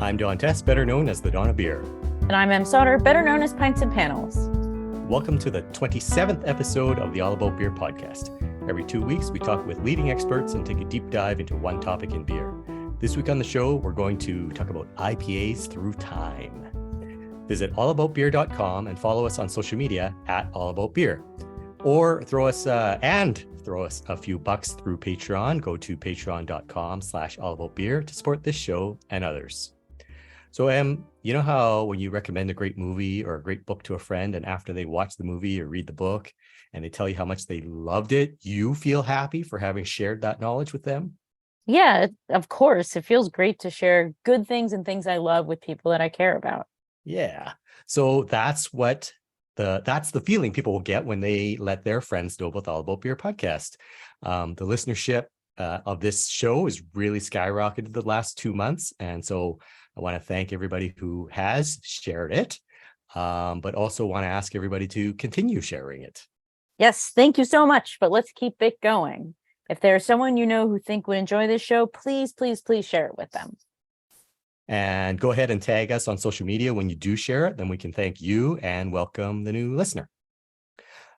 I'm Don Tess, better known as the Don of Beer. And I'm Em Sauter, better known as Pints and Panels. Welcome to the 27th episode of the All About Beer podcast. Every 2 weeks, we talk with leading experts and take a deep dive into one topic in beer. This week on the show, we're going to talk about IPAs through time. Visit allaboutbeer.com and follow us on social media at allaboutbeer. Or throw us a few bucks through Patreon. Go to patreon.com/allaboutbeer to support this show and others. So, you know how when you recommend a great movie or a great book to a friend, and after they watch the movie or read the book and they tell you how much they loved it, you feel happy for having shared that knowledge with them? Yeah, of course. It feels great to share good things and things I love with people that I care about. Yeah. So that's the feeling people will get when they let their friends know about the All About Beer podcast. The listenership of this show is really skyrocketed the last 2 months. And so I want to thank everybody who has shared it, but also want to ask everybody to continue sharing it. Yes, thank you so much. But let's keep it going. If there's someone you know who think would enjoy this show, please, please, please share it with them. And go ahead and tag us on social media when you do share it. Then we can thank you and welcome the new listener.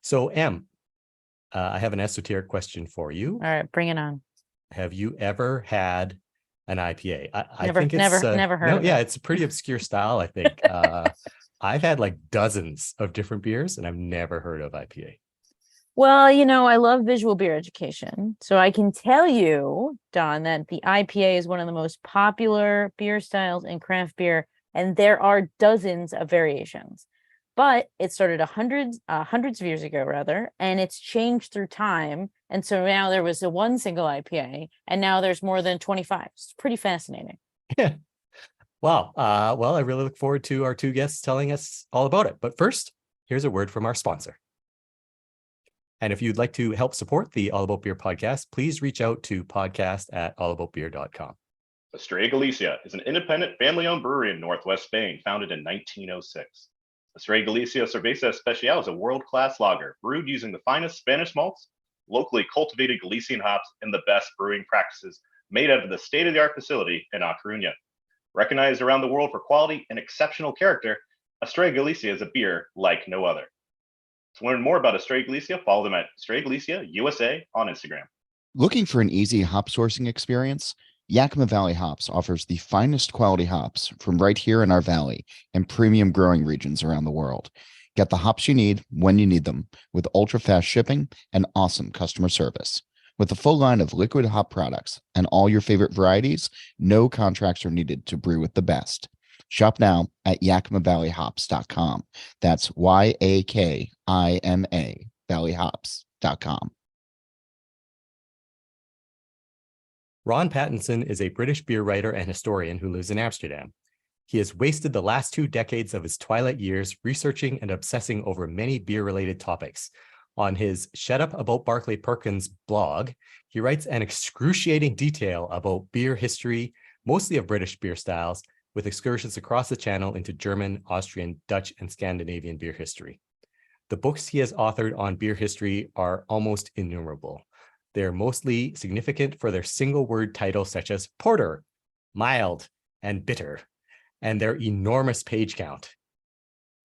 So, Em, I have an esoteric question for you. All right, bring it on. Have you ever had an IPA? I Never, think it's never heard of it. Yeah, it's a pretty obscure style, I think. I've had like dozens of different beers and I've never heard of IPA. Well, I love visual beer education. So I can tell you, Don, that the IPA is one of the most popular beer styles in craft beer, and there are dozens of variations. But it started hundreds of years ago, rather, and it's changed through time. And so now there was one single IPA, and now there's more than 25. It's pretty fascinating. Yeah. Wow. Well, I really look forward to our two guests telling us all about it. But first, here's a word from our sponsor. And if you'd like to help support the All About Beer podcast, please reach out to podcast@allaboutbeer.com. Estrella Galicia is an independent family-owned brewery in northwest Spain, founded in 1906. Estrella Galicia Cerveza Especial is a world-class lager brewed using the finest Spanish malts, locally cultivated Galician hops, and the best brewing practices made out of the state-of-the-art facility in A Coruna. Recognized around the world for quality and exceptional character, Estrella Galicia is a beer like no other. To learn more about Estrella Galicia, follow them at Estrella Galicia USA on Instagram. Looking for an easy hop sourcing experience? Yakima Valley Hops offers the finest quality hops from right here in our valley and premium growing regions around the world. Get the hops you need when you need them with ultra-fast shipping and awesome customer service. With a full line of liquid hop products and all your favorite varieties, no contracts are needed to brew with the best. Shop now at yakimavalleyhops.com. That's YAKIMA valleyhops.com. Ron Pattinson is a British beer writer and historian who lives in Amsterdam. He has wasted the last 2 decades of his twilight years researching and obsessing over many beer-related topics. On his Shut Up About Barclay Perkins blog, he writes an excruciating detail about beer history, mostly of British beer styles, with excursions across the channel into German, Austrian, Dutch, and Scandinavian beer history. The books he has authored on beer history are almost innumerable. They're mostly significant for their single-word titles such as porter, mild, and bitter, and their enormous page count.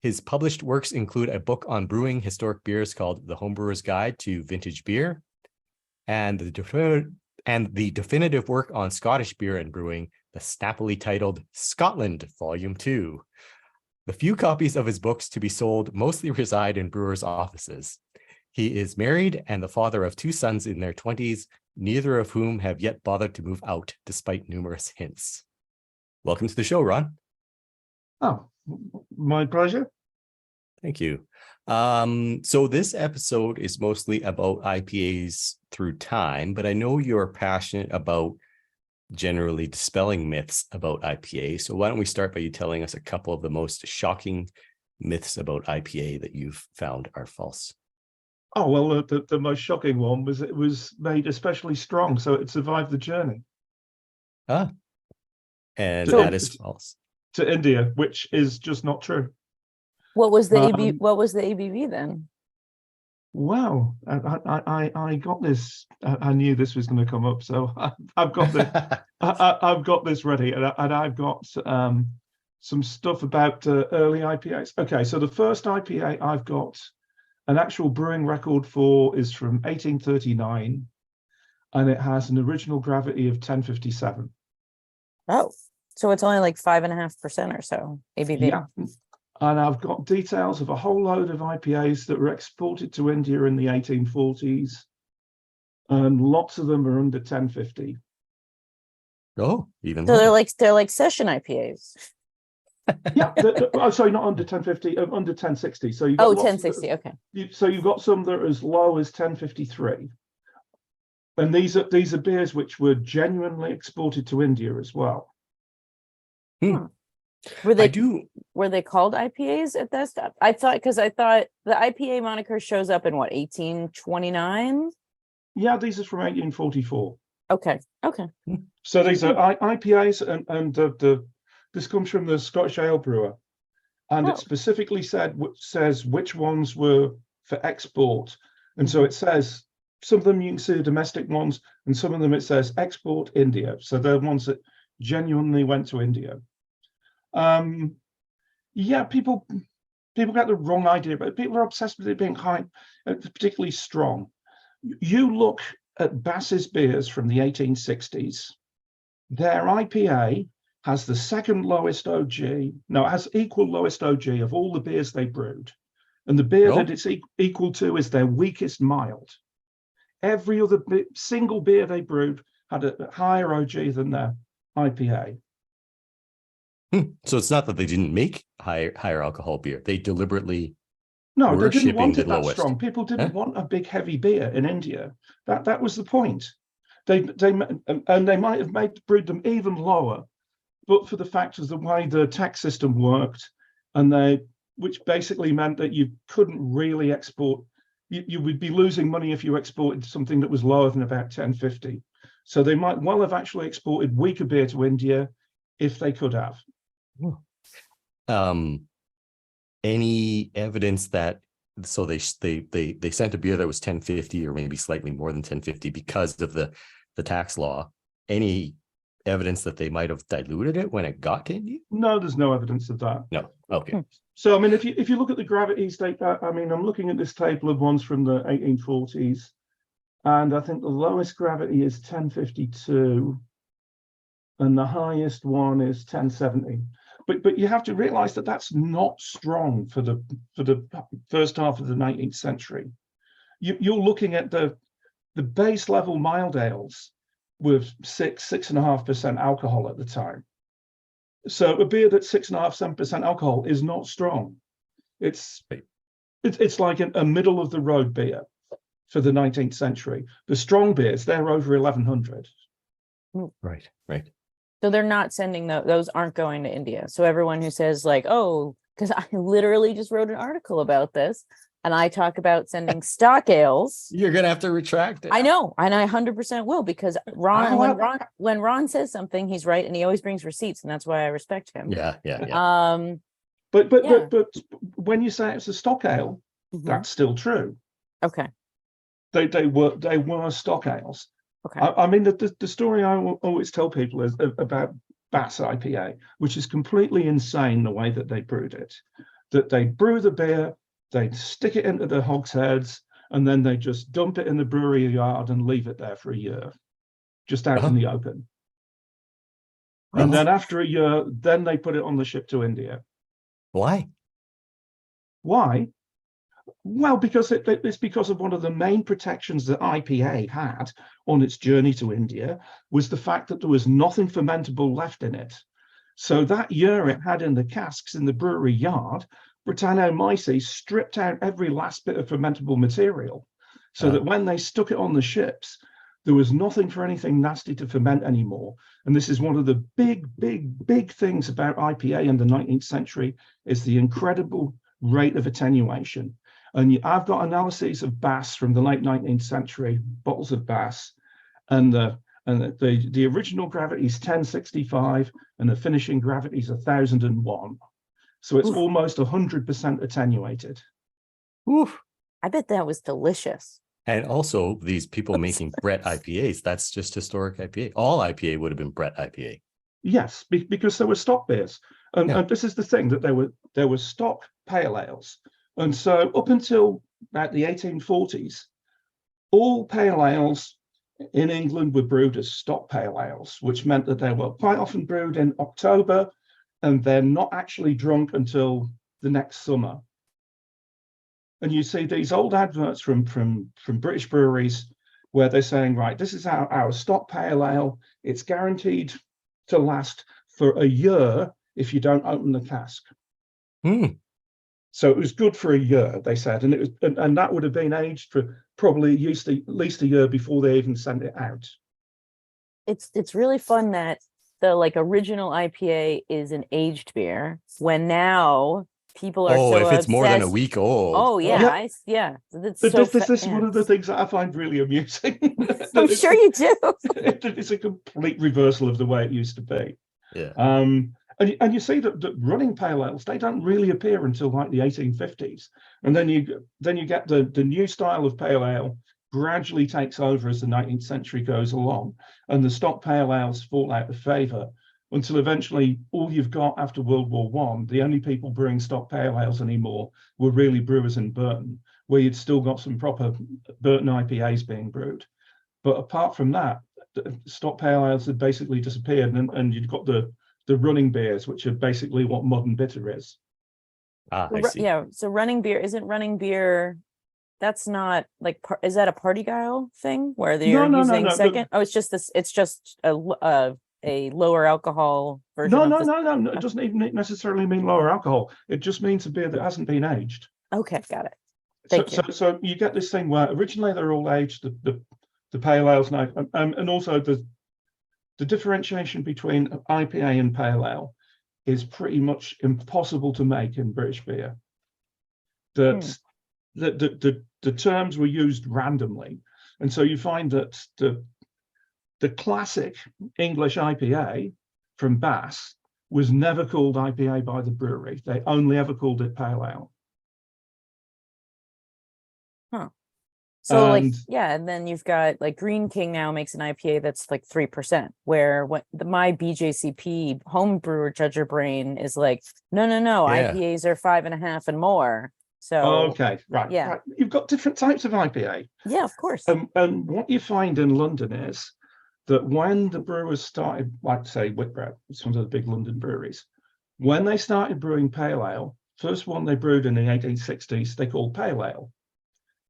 His published works include a book on brewing historic beers called The Homebrewer's Guide to Vintage Beer, and the definitive work on Scottish beer and brewing, the snappily titled Scotland, Volume 2. The few copies of his books to be sold mostly reside in brewers' offices. He is married and the father of 2 sons in their 20s, neither of whom have yet bothered to move out, despite numerous hints. Welcome to the show, Ron. Oh, my pleasure. Thank you. So this episode is mostly about IPAs through time, but I know you're passionate about generally dispelling myths about IPA. So why don't we start by you telling us a couple of the most shocking myths about IPA that you've found are false? Oh, well, the most shocking one was it was made especially strong, so it survived the journey. And So that is false. To India, which is just not true. What was the ABV then? Wow, I got this. I knew this was going to come up, so I've got the I've got this ready, and I've got some stuff about early IPAs. Okay, so the first IPA I've got an actual brewing record for is from 1839, and it has an original gravity of 1057. Oh, so it's only like 5.5% or so ABV. Yeah. And I've got details of a whole load of IPAs that were exported to India in the 1840s, and lots of them are under 1050. Oh, even So lower. they're like session IPAs. Yeah, oh, sorry, not under 1050, under 1060. So you've got Oh, lots 1060. Okay. so you've got some that are as low as 1053, and these are beers which were genuinely exported to India as well. Hmm. Were I they do. were they called IPAs at that step? I thought the IPA moniker shows up in what, 1829? Yeah, these are from 1844. Okay. Okay. So these are IPAs, and this comes from the Scottish Ale Brewer, and Oh. it specifically says which ones were for export, and so it says some of them you can see are domestic ones, and some of them it says export India. So they're ones that genuinely went to India. Yeah, people get the wrong idea, but people are obsessed with it being high, particularly strong. You look at Bass's beers from the 1860s, their IPA has the second lowest OG. No, it has equal lowest OG of all the beers they brewed. And the beer that it's equal to is their weakest mild. Every other single beer they brewed had a higher OG than their IPA. So it's not that they didn't make higher alcohol beer. They deliberately No, were they didn't want shipping it the that lowest. strong. People didn't want a big heavy beer in India. That was the point. They might have brewed them even lower, but for the fact of the way the tax system worked, which basically meant that you couldn't really export. You would be losing money if you exported something that was lower than about 1050. So they might well have actually exported weaker beer to India if they could have. Any evidence that they sent a beer that was 1050 or maybe slightly more than 1050 because of the tax law? Any evidence that they might have diluted it when it got to India? No, there's no evidence of that. No. Okay. So I mean, if you look at the gravities, I mean, I'm looking at this table of ones from the 1840s, and I think the lowest gravity is 1052, and the highest one is 1070. But you have to realize that that's not strong for the first half of the 19th century. You're looking at the base level mild ales with 6.5% alcohol at the time. So a beer that's 6.5-7% alcohol is not strong. It's like a middle of the road beer for the 19th century. The strong beers, they're over 1100. Right. So they're not sending those aren't going to India. So everyone who says like, oh, because I literally just wrote an article about this and I talk about sending stock ales. You're going to have to retract it. I know. And I 100% will, because when Ron says something, he's right. And he always brings receipts. And that's why I respect him. Yeah. But when you say it's a stock ale, that's still true. Okay. They were stock ales. Okay. I mean, the story I will always tell people is about Bass IPA, which is completely insane the way that they brewed it. That they brew the beer, they stick it into the hogsheads, and then they just dump it in the brewery yard and leave it there for a year, just out in the open. And then after a year, then they put it on the ship to India. Why? Well, because it's because of one of the main protections that IPA had on its journey to India was the fact that there was nothing fermentable left in it. So that year it had in the casks in the brewery yard, Britannomyces stripped out every last bit of fermentable material, so that when they stuck it on the ships, there was nothing for anything nasty to ferment anymore. And this is one of the big things about IPA in the 19th century, is the incredible rate of attenuation. And I've got analyses of Bass from the late 19th century, bottles of Bass, and the original gravity is 1065, and the finishing gravity is 1001. So it's almost 100% attenuated. Oof. I bet that was delicious. And also these people making Brett IPAs, that's just historic IPA. All IPA would have been Brett IPA. Yes, because there were stock beers. Yeah. And this is the thing, that there were stock pale ales. And so up until about the 1840s, all pale ales in England were brewed as stock pale ales, which meant that they were quite often brewed in October, and they're not actually drunk until the next summer. And you see these old adverts from British breweries where they're saying, right, this is our stock pale ale. It's guaranteed to last for a year if you don't open the cask. Mm. So it was good for a year, they said, and it was, and that would have been aged for probably at least a year before they even sent it out. It's really fun that the like original IPA is an aged beer when now people are so if it's more than a obsessed- week old. Oh yeah, Yeah. yeah. That's But so this is one of the yeah. things that I find really amusing. I'm sure you do. It's a complete reversal of the way it used to be. Yeah. And you see that running pale ales, they don't really appear until like the 1850s, and then you get the new style of pale ale gradually takes over as the 19th century goes along, and the stock pale ales fall out of favour until eventually all you've got after World War One, the only people brewing stock pale ales anymore were really brewers in Burton, where you'd still got some proper Burton IPAs being brewed. But apart from that, the stock pale ales had basically disappeared, and you've got the running beers, which are basically what modern bitter is. I see. Yeah. So running beer isn't running beer. That's not like, is that a party guile thing where they're using second? Oh, it's just this. It's just a lower alcohol version. No. It doesn't even necessarily mean lower alcohol. It just means a beer that hasn't been aged. Okay, got it. Thank you. So you get this thing where originally they're all aged, the pale ales now, and also the differentiation between IPA and pale ale is pretty much impossible to make in British beer. The terms were used randomly, and so you find that the classic English IPA from Bass was never called IPA by the brewery. They only ever called it pale ale. Huh. So and then you've got like Green King now makes an IPA that's like 3%, where my BJCP home brewer judger brain is like, no, Yeah. IPAs are 5.5 and more. So okay, right. Yeah. Right. You've got different types of IPA. Yeah, of course. And what you find in London is that when the brewers started, like say Whitbread, it's one of the big London breweries, when they started brewing pale ale, first one they brewed in the 1860s, they called pale ale.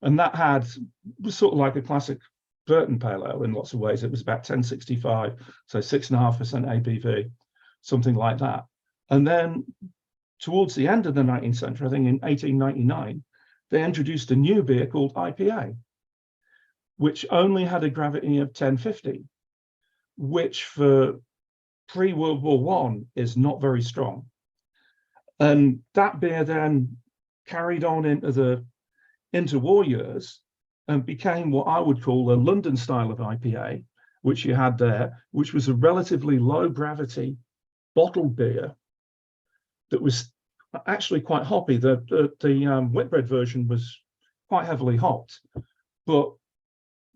And that was sort of like a classic Burton pale ale in lots of ways. It was about 1065, so 6.5% ABV, something like that. And then towards the end of the 19th century, I think in 1899, they introduced a new beer called IPA, which only had a gravity of 1050, which for pre-World War I is not very strong. And that beer then carried on into the interwar years and became what I would call a London style of IPA, which you had there, which was a relatively low gravity bottled beer that was actually quite hoppy. The Whitbread version was quite heavily hopped, but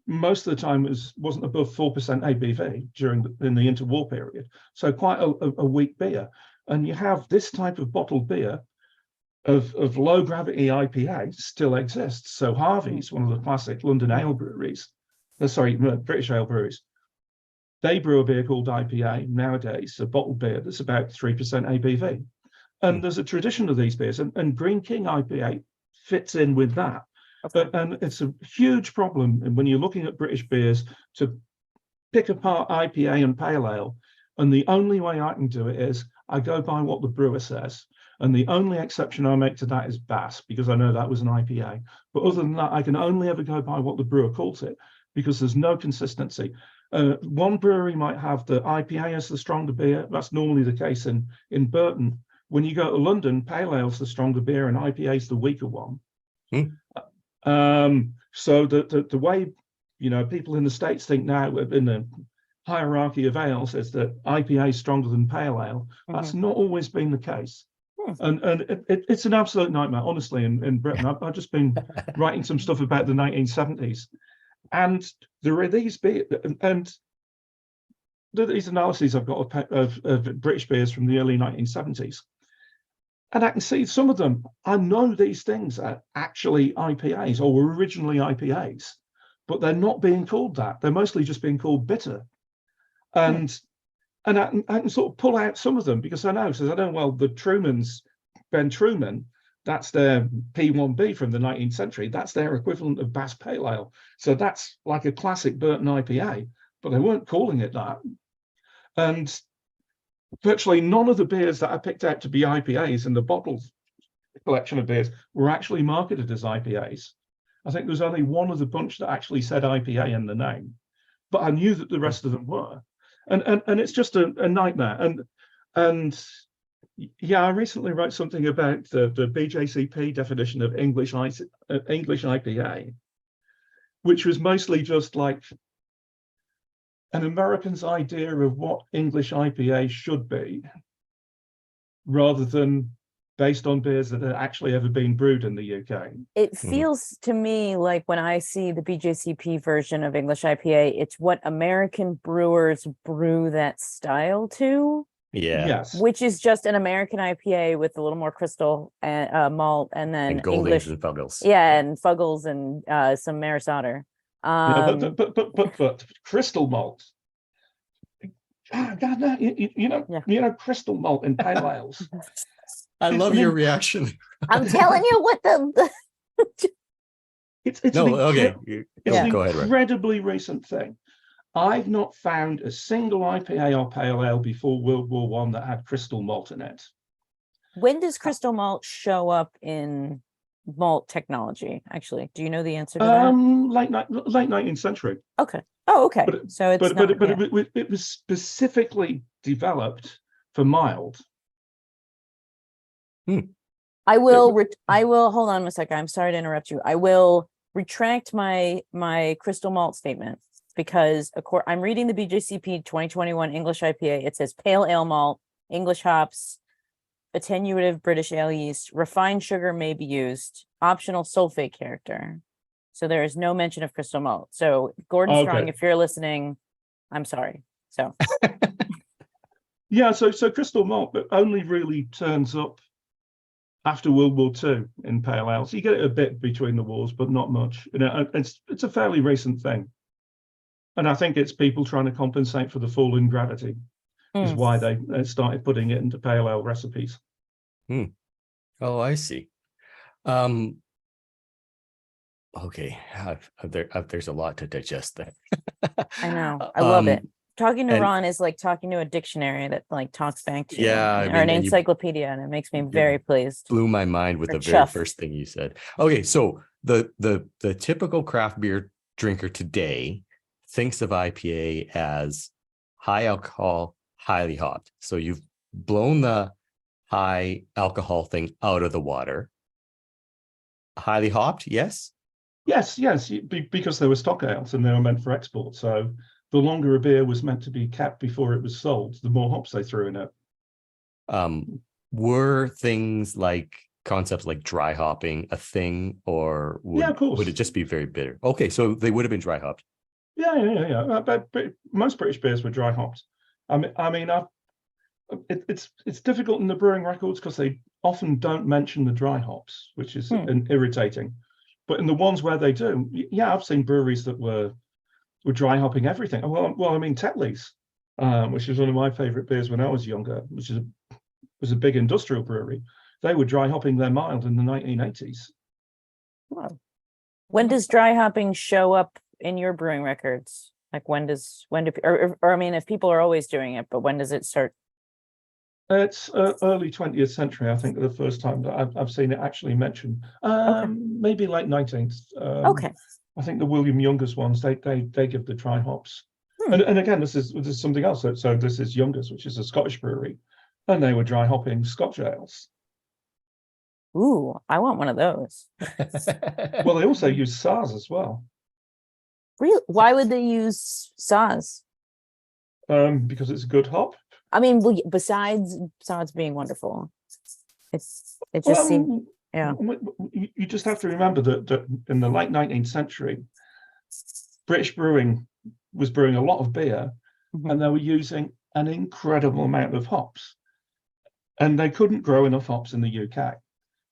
most of the time it wasn't above 4% ABV in the interwar period. So quite a weak beer. And you have this type of bottled beer of low gravity IPA still exists. So Harvey's, one of the classic London ale breweries, British ale breweries, they brew a beer called IPA nowadays, a bottled beer that's about 3% ABV. And there's a tradition of these beers, and Green King IPA fits in with that. Okay. And it's a huge problem when you're looking at British beers to pick apart IPA and pale ale. And the only way I can do it is I go by what the brewer says. And the only exception I make to that is Bass, because I know that was an IPA. But other than that, I can only ever go by what the brewer calls it, because there's no consistency. One brewery might have the IPA as the stronger beer. That's normally the case in Burton. When you go to London, pale ale's the stronger beer and IPA's the weaker one. So the way people in the States think now in the hierarchy of ales is that IPA is stronger than pale ale. That's not always been the case. And it's an absolute nightmare, honestly, in Britain. I've just been writing some stuff about the 1970s, and there are these and these analyses I've got of British beers from the early 1970s, and I can see some of them. I know these things are actually IPAs or were originally IPAs, but they're not being called that. They're mostly just being called bitter. And I can sort of pull out some of them because I know, well, Ben Truman, that's their P1B from the 19th century. That's their equivalent of Bass Pale Ale. So that's like a classic Burton IPA, but they weren't calling it that. And virtually none of the beers that I picked out to be IPAs in the bottled collection of beers were actually marketed as IPAs. I think there's only one of the bunch that actually said IPA in the name, but I knew that the rest of them were. And it's just a nightmare. And yeah, I recently wrote something about the BJCP definition of English IPA, which was mostly just like an American's idea of what English IPA should be, rather than based on beers that have actually ever been brewed in the UK. It feels to me like when I see the BJCP version of English IPA, it's what American brewers brew that style to. Yeah. Yes. Which is just an American IPA with a little more crystal and malt, and then And Goldings English, and Fuggles. yeah, and Fuggles and some Maris Otter. But crystal malt. God, no, you know, crystal malt in pale ales. I love your reaction. I'm telling you what It's okay. It's an Go ahead, Ray. incredibly recent thing. I've not found a single IPA or pale ale before World War I that had crystal malt in it. When does crystal malt show up in malt technology? Actually, do you know the answer to that? Late 19th century. Okay. Oh, okay. So it's it was specifically developed for mild. I will hold on a second. I'm sorry to interrupt you. I will retract my crystal malt statement, because I'm reading the BJCP 2021 English IPA. It says pale ale malt, English hops, attenuative British ale yeast, refined sugar may be used, optional sulfate character. So there is no mention of crystal malt. So Gordon Strong, if you're listening, I'm sorry. So yeah, so crystal malt, but only really turns up after World War II in pale ales. You get it a bit between the wars, but not much. You know, it's a fairly recent thing. And I think it's people trying to compensate for the fall in gravity is why they started putting it into pale ale recipes. Oh, I see. Okay, there's a lot to digest there. I know. I love it. Talking to Ron is like talking to a dictionary that like talks back to you, or an encyclopedia, and it makes me very pleased. Blew my mind with the very first thing you said. Okay, so the typical craft beer drinker today thinks of IPA as high alcohol, highly hopped. So you've blown the high alcohol thing out of the water. Highly hopped, yes? Yes, because they were stock ales and they were meant for export. So the longer a beer was meant to be kept before it was sold, the more hops they threw in it. Were things like concepts like dry hopping a thing, or would it just be very bitter? Okay, so they would have been dry hopped. Yeah. But most British beers were dry hopped. It's difficult in the brewing records because they often don't mention the dry hops, which is irritating. But in the ones where they do, I've seen breweries that were dry hopping everything. Well, Tetley's, which is one of my favorite beers when I was younger, which was a big industrial brewery. They were dry hopping their mild in the 1980s. Wow. When does dry hopping show up in your brewing records? Like if people are always doing it, but when does it start? It's early 20th century, I think, the first time that I've seen it actually mentioned. Maybe late 19th. Okay. I think the William Youngers ones, they give the dry hops. And again, this is something else. So this is Youngers, which is a Scottish brewery, and they were dry hopping Scotch ales. Ooh, I want one of those. Well, they also use Saaz as well. Really? Why would they use Saaz? Because it's a good hop. I mean, besides Saaz being wonderful. It just seemed, Well, yeah. you just have to remember that in the late 19th century, British brewing was brewing a lot of beer, Mhm. and they were using an incredible amount of hops, and they couldn't grow enough hops in the UK.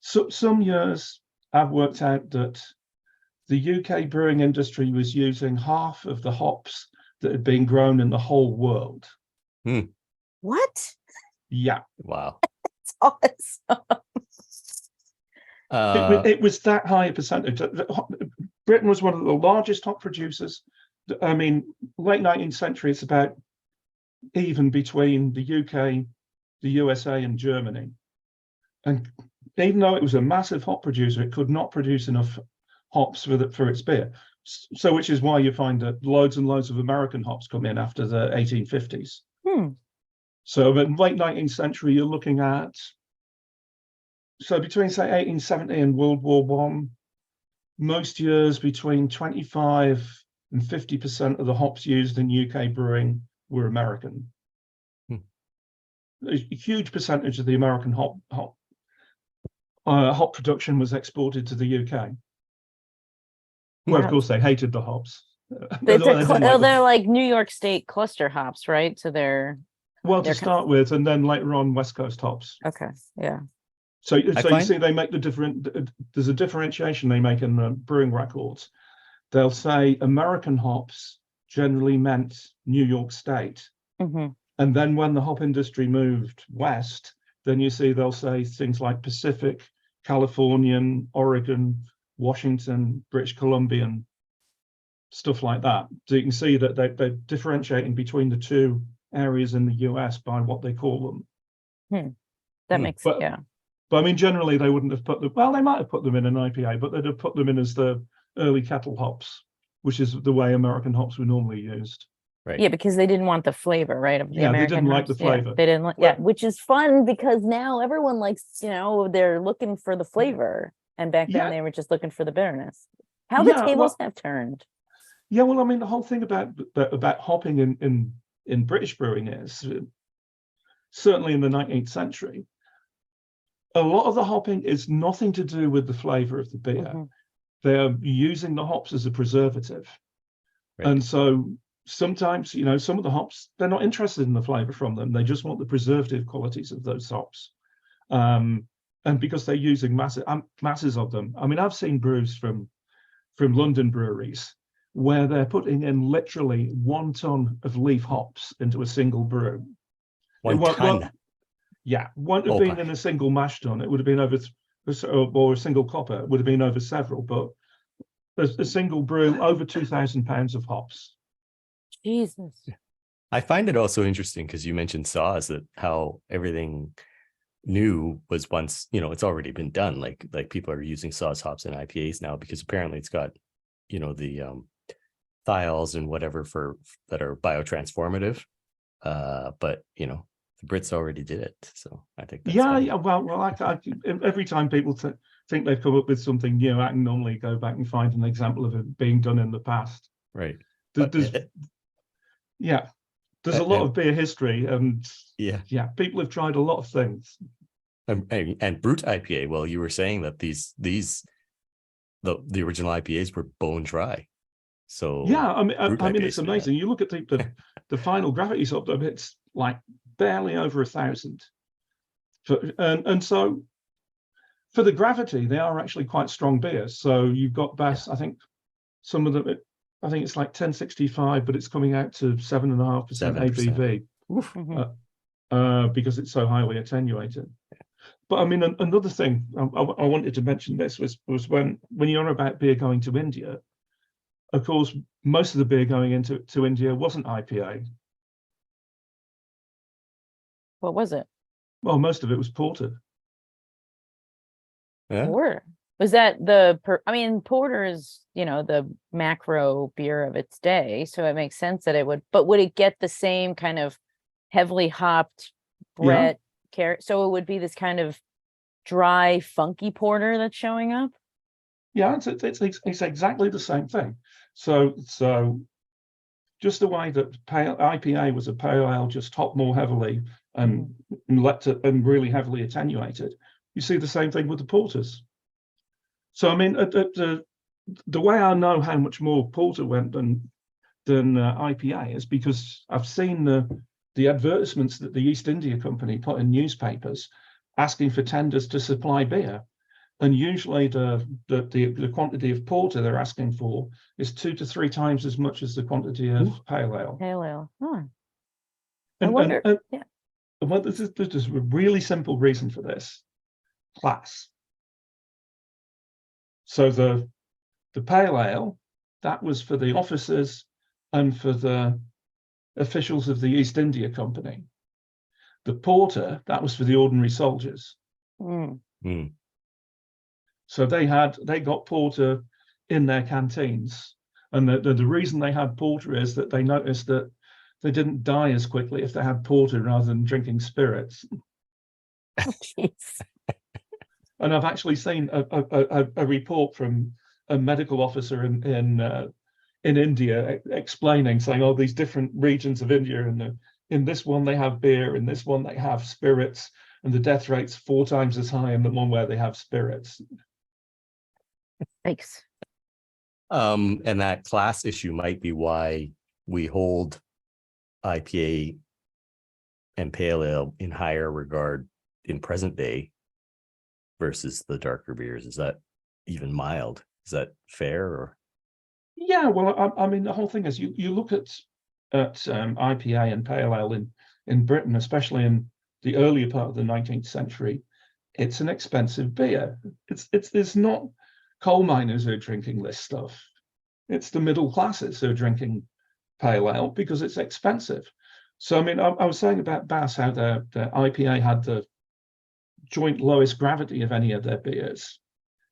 So some years I've worked out that the UK brewing industry was using half of the hops that had been grown in the whole world. What? Yeah. Wow. It's awesome. It was that high a percentage. Britain was one of the largest hop producers. I mean, late 19th century, it's about even between the UK, the USA, and Germany. And even though it was a massive hop producer, it could not produce enough hops for its beer. So, which is why you find that loads and loads of American hops come in after the 1850s. So, in late 19th century, you're looking at, so between say 1870 and World War One, most years between 25 and 50% of the hops used in UK brewing were American. A huge percentage of the American hop production was exported to the UK. Well, of course, they hated the hops. They're like New York State cluster hops, right? So they're to start with, and then later on West Coast hops. Okay, yeah. So you see, they make the different. There's a differentiation they make in the brewing records. They'll say American hops generally meant New York State, and then when the hop industry moved west, then you see they'll say things like Pacific, Californian, Oregon, Washington, British Columbian, stuff like that. So you can see that they're differentiating between the two areas in the US by what they call them. That makes But I mean, generally they wouldn't have put them. Well, they might have put them in an IPA, but they'd have put them in as the early kettle hops, which is the way American hops were normally used. Right. Yeah, because they didn't want the flavor, right? Of the American they didn't like hops. the flavor. They didn't like, which is fun because now everyone likes, they're looking for the flavor. And back then they were just looking for the bitterness. How the tables have turned. Yeah, well, I mean, the whole thing about hopping in British brewing is, certainly in the 19th century, a lot of the hopping is nothing to do with the flavor of the beer. They're using the hops as a preservative. Right. And so sometimes, some of the hops, they're not interested in the flavor from them. They just want the preservative qualities of those hops. And because they're using masses of them. I mean, I've seen brews from London breweries where they're putting in literally 1 ton of leaf hops into a single brew. 1 ton? Won't have been in a single mash tun. It would have been over, or a single copper, it would have been over several, but a single brew, over 2,000 pounds of hops. Jesus. I find it also interesting because you mentioned saws, that how everything new was once, it's already been done. Like people are using saws hops in IPAs now because apparently it's got, the thiols and whatever that are biotransformative. But the Brits already did it, so I think that's well, I every time people think they've come up with something new, I can normally go back and find an example of it being done in the past. Right. There's a lot of beer history, and people have tried a lot of things. And brut IPA. Well, you were saying that the original IPAs were bone dry. So I mean, it's amazing. You look at the final gravities of them; it's like barely over 1,000. And so, for the gravity, they are actually quite strong beers. So you've got Bass. I think some of them. I think it's like 1065, but it's coming out to 7.5% ABV because it's so highly attenuated. But I mean, another thing I wanted to mention this was when you're about beer going to India. Of course, most of the beer going into India wasn't IPA. What was it? Well, most of it was porter. Yeah. Porter? Was that porter is, the macro beer of its day. So it makes sense that it would, but would it get the same kind of heavily hopped Brett carrot? So it would be this kind of dry, funky porter that's showing up? Yeah, it's exactly the same thing. So just the way that IPA was a pale ale, just hopped more heavily and really heavily attenuated. You see the same thing with the porters. So I mean, the way I know how much more porter went than IPA is because I've seen the advertisements that the East India Company put in newspapers asking for tenders to supply beer. And usually the quantity of porter they're asking for is 2 to 3 times as much as the quantity of pale ale. Pale ale. Huh. And, I wonder. Yeah. Well, there's a really simple reason for this: class. So the pale ale, that was for the officers and for the officials of the East India Company. The porter, that was for the ordinary soldiers. Mm. Mm. So they got porter in their canteens, and the reason they had porter is that they noticed that they didn't die as quickly if they had porter rather than drinking spirits. Jeez. And I've actually seen a report from a medical officer in India explaining, saying, "Oh, these different regions of India, and in this one they have beer, in this one they have spirits, and the death rate's 4 times as high in the one where they have spirits." Thanks. And that class issue might be why we hold IPA and pale ale in higher regard in present day versus the darker beers. Is that even mild? Is that fair? Or Yeah, well, I mean, the whole thing is you look at IPA and pale ale in Britain, especially in the earlier part of the 19th century, it's an expensive beer. It's not coal miners who are drinking this stuff. It's the middle classes who are drinking pale ale because it's expensive. So, I mean, I was saying about Bass how the IPA had the joint lowest gravity of any of their beers.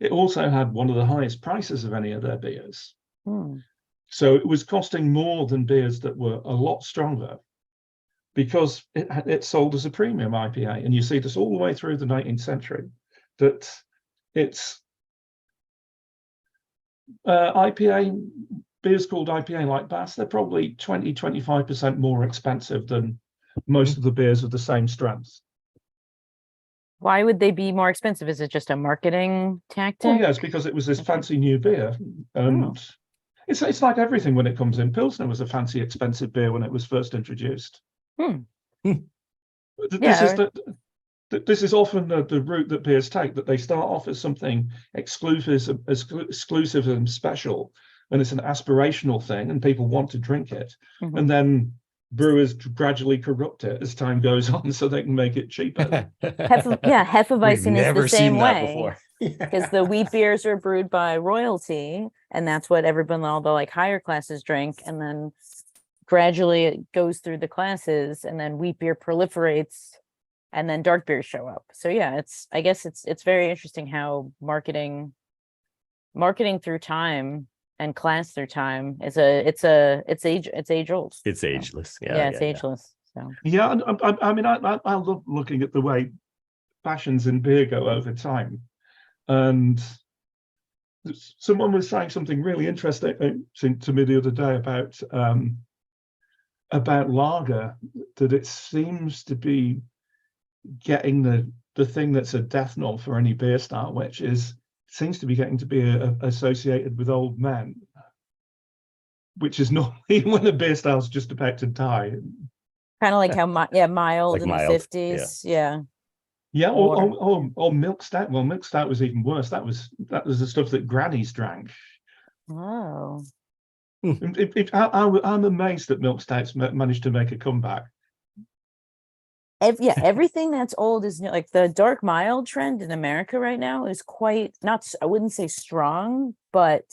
It also had one of the highest prices of any of their beers. Hmm. So it was costing more than beers that were a lot stronger because it sold as a premium IPA. And you see this all the way through the 19th century, that it's IPA, beers called IPA like Bass, they're probably 20-25% more expensive than most of the beers of the same strength. Why would they be more expensive? Is it just a marketing tactic? Well, yeah, it's because it was this fancy new beer. And it's like everything when it comes in. Pilsner was a fancy, expensive beer when it was first introduced. This is often the route that beers take, that they start off as something exclusive and special, and it's an aspirational thing, and people want to drink it. Mm-hmm. And then brewers gradually corrupt it as time goes on so they can make it cheaper. Hefeweizen is the same way. Yeah. Because the wheat beers are brewed by royalty, and that's what everyone, all the like higher classes drink, and then gradually it goes through the classes, and then wheat beer proliferates, and then dark beers show up. So yeah, I guess it's very interesting how marketing through time and class through time is it's age old. It's ageless. It's ageless. So yeah, I mean, I love looking at the way fashions in beer go over time. And someone was saying something really interesting to me the other day about lager, that it seems to be getting the thing that's a death knell for any beer style, which seems to be getting to be associated with old men, which is normally when a beer style is just about to die. Kind of like how mild like in mild, the 50s. Yeah, or milk stout. Well, milk stout was even worse. That was the stuff that grannies drank. Oh. I'm amazed that milk stouts managed to make a comeback. Everything that's old is new. Like the dark mild trend in America right now is quite, not, I wouldn't say strong, but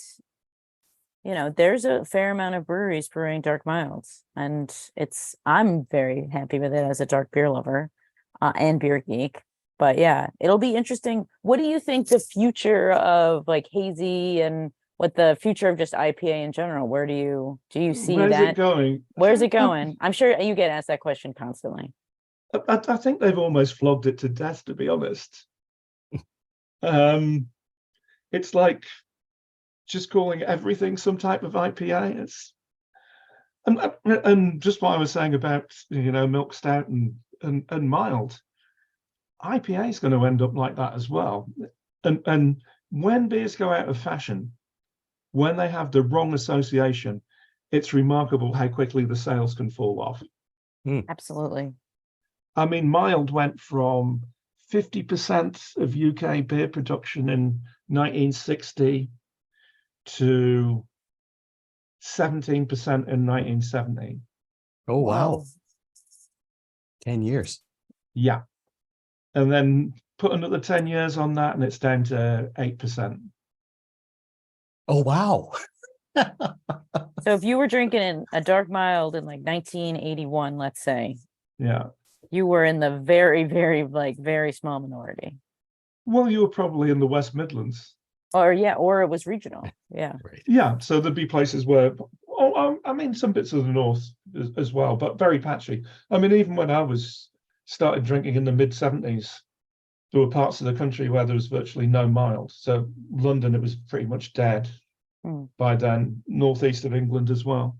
there's a fair amount of breweries brewing dark milds, and I'm very happy with it as a dark beer lover and beer geek. But yeah, it'll be interesting. What do you think the future of like hazy, and what the future of just IPA in general? Where do you see that? Where's it going? Where's it going? I'm sure you get asked that question constantly. I think they've almost flogged it to death, to be honest. It's like just calling everything some type of IPA. And just what I was saying about milk stout and mild. IPA is going to end up like that as well. And when beers go out of fashion, when they have the wrong association, it's remarkable how quickly the sales can fall off. Absolutely. I mean, mild went from 50% of UK beer production in 1960 to 17% in 1970. Oh, wow. Wow. 10 years. Yeah. And then put another 10 years on that, and it's down to 8%. Oh, wow. So if you were drinking a dark mild in like 1981, let's say, Yeah. you were in the very, very, like very small minority. Well, you were probably in the West Midlands. Or it was regional. Yeah. Right. Yeah. So there'd be places where, I mean, some bits of the north as well, but very patchy. I mean, even when I started drinking in the mid-70s, there were parts of the country where there was virtually no mild. So London, it was pretty much dead by then, northeast of England as well.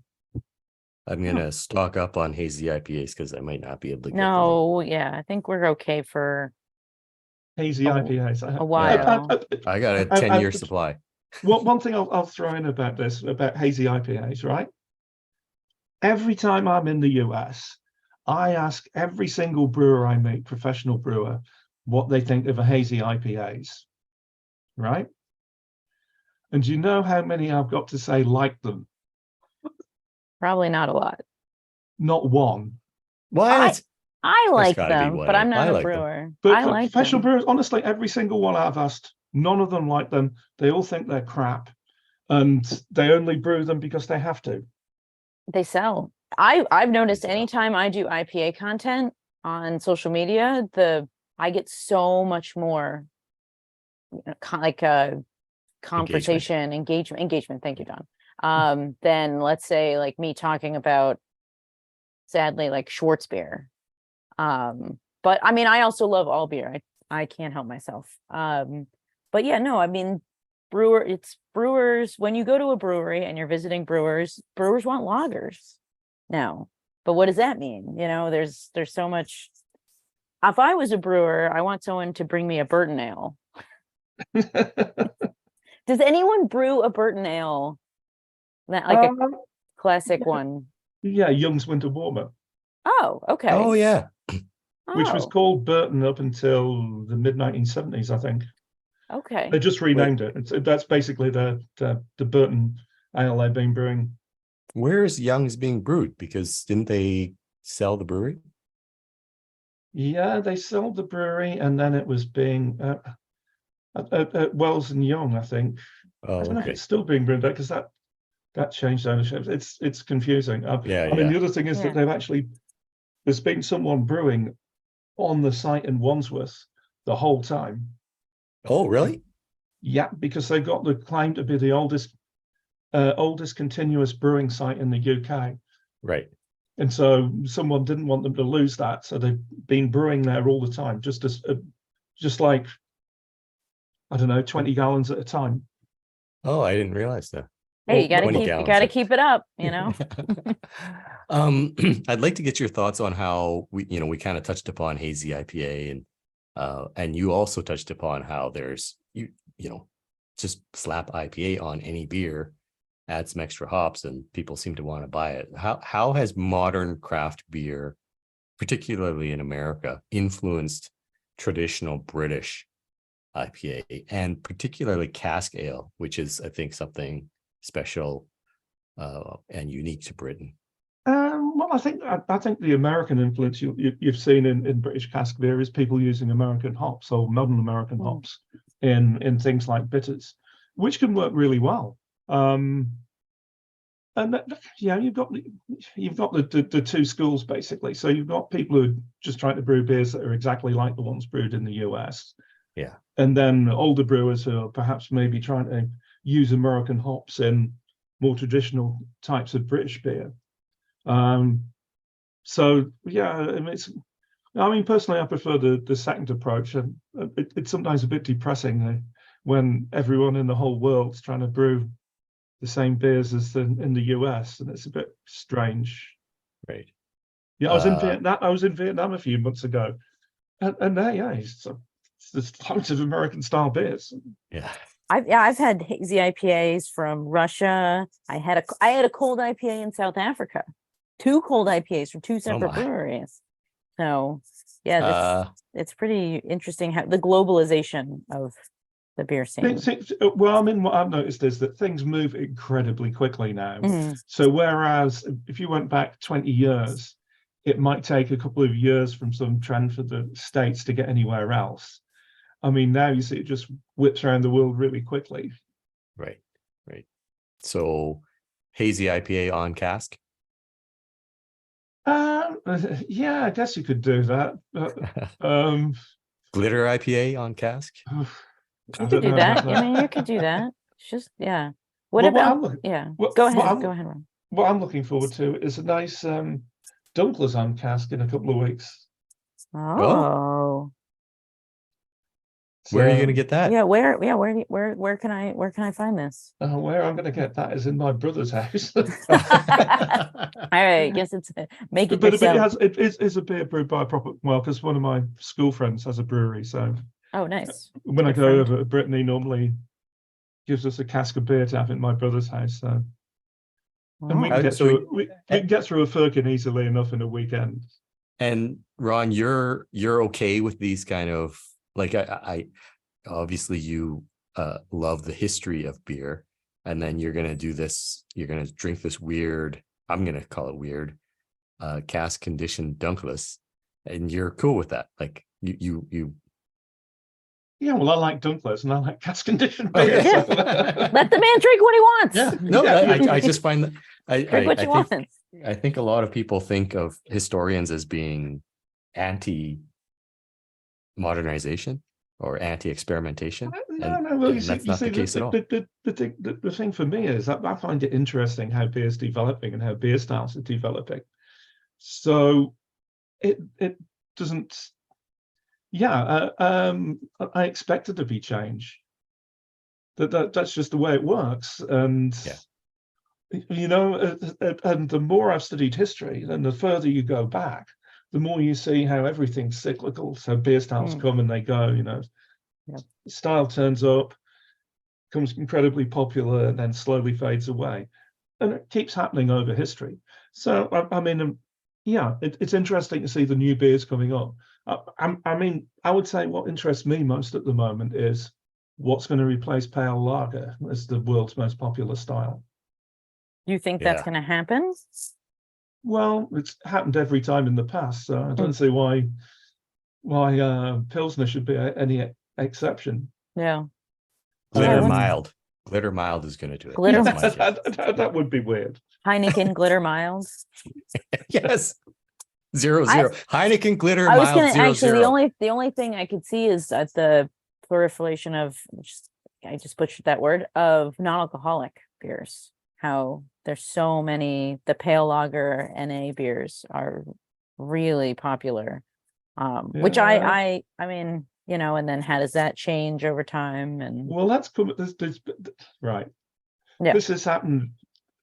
I'm going to stock up on hazy IPAs because I might not be able to get them. No, yeah, I think we're okay for Hazy IPAs. a while. I got a 10-year supply. One thing I'll throw in about this, about hazy IPAs, right? Every time I'm in the US, I ask every single brewer I meet, professional brewer, what they think of a hazy IPAs, right? And do you know how many I've got to say like them? Probably not a lot. Not one. What? I like gotta be them, one. but I'm not I a like them. brewer. But I like professional them. brewers, honestly, every single one I've asked, none of them like them. They all think they're crap, and they only brew them because they have to. They sell. I've noticed anytime I do IPA content on social media, I get so much more conversation, engagement. Thank you, Don. Than let's say like me talking about, sadly, like Schwarzbier. But I mean, I also love all beer. I can't help myself. But yeah, no, I mean, it's brewers. When you go to a brewery and you're visiting brewers want lagers now. But what does that mean? You know, there's so much. If I was a brewer, I want someone to bring me a Burton ale. Does anyone brew a Burton ale? That like a classic one. Yeah, Young's Winter Warmer. Oh, okay. Oh, yeah. Which was called Burton up until the mid-1970s, I think. Okay. They just renamed it. That's basically the Burton ale they've been brewing. Where is Young's being brewed? Because didn't they sell the brewery? Yeah, they sold the brewery, and then it was being at Wells and Young, I think. Oh, I don't know if okay. it's still being brewed there because that changed ownership. It's confusing. I mean, the other thing is that there's been someone brewing on the site in Wandsworth the whole time. Oh, really? Yeah, because they got the claim to be the oldest continuous brewing site in the UK. Right. And so someone didn't want them to lose that, so they've been brewing there all the time, just like, I don't know, 20 gallons at a time. Oh, I didn't realize that. Hey, you gotta keep it up, you know. I'd like to get your thoughts on how we kind of touched upon hazy IPA, and you also touched upon how there's just slap IPA on any beer, add some extra hops, and people seem to want to buy it. How has modern craft beer, particularly in America, influenced traditional British IPA and particularly cask ale, which is, I think, something special and unique to Britain? Well, I think the American influence you've seen in British cask beer is people using American hops or modern American hops in things like bitters, which can work really well. And you've got the two schools basically. So you've got people who are just trying to brew beers that are exactly like the ones brewed in the US. Yeah. And then older brewers who are perhaps maybe trying to use American hops in more traditional types of British beer. So yeah, I mean, personally, I prefer the second approach. It's sometimes a bit depressing when everyone in the whole world's trying to brew the same beers as in the US, and it's a bit strange. Right. Yeah, I was in Vietnam. I was in Vietnam a few months ago, And yeah, there's loads of American style beers. Yeah. I've had hazy IPAs from Russia. I had a cold IPA in South Africa. 2 cold IPAs from 2 separate my. breweries. So yeah, Uh, it's pretty interesting how the globalization of the beer scene. Well, I mean, what I've noticed is that things move incredibly quickly now. Mhm. So whereas if you went back 20 years, it might take a couple of years from some trend for the States to get anywhere else. I mean, now you see it just whips around the world really quickly. right. So hazy IPA on cask. Yeah, I guess you could do that. Glitter IPA on cask. You could do that. I mean, you could do that. It's just, yeah. What about, go ahead, Ron. What I'm looking forward to is a nice Dunklers on cask in a couple of weeks. Oh. Where are you going to get that? Yeah, where can I find this? Where I'm going to get that is in my brother's house. All right, I guess it's make it yourself. It's a beer brewed by a proper, well, because one of my school friends has a brewery. So oh, nice. When I go over to Britain, he normally gives us a cask of beer to have in my brother's house. So and we can get through a firkin easily enough in a weekend. And Ron, you're okay with these kind of, like, I obviously you love the history of beer, and then you're gonna do this. You're gonna drink this weird. I'm gonna call it weird, cask conditioned Dunkless, and you're cool with that. Like you. Yeah, well, I like Dunkless and I like cask conditioned beer. Yeah. So. Let the man drink what he wants. Yeah, no, I just find that drink what you want. I think a lot of people think of historians as being anti-modernization or anti-experimentation. No, you see, that's not the case at all. The thing for me is that I find it interesting how beer is developing and how beer styles are developing. So it doesn't. Yeah, I expect it to be change. That's just the way it works, and. Yeah. You know, and the more I've studied history, and the further you go back, the more you see how everything's cyclical. So beer styles come and they go, you know. Yeah. Style turns up, becomes incredibly popular, and then slowly fades away. And it keeps happening over history. So, I mean, yeah, it's interesting to see the new beers coming up. I mean, I would say what interests me most at the moment is what's going to replace pale lager as the world's most popular style. You think that's going to happen? Well, it's happened every time in the past, so I don't see why Pilsner should be any exception. Yeah. Glitter mild is going to do it. Glitter that would be weird. Heineken glitter mild. Yes. 0-0. Heineken glitter mild. I was going to actually the only thing I could see is at the proliferation of I just butchered that word of non-alcoholic beers. How there's so many, the pale lager NA beers are really popular, which I mean, you know, and then how does that change over time? And well, that's cool. Right. Yeah. This has happened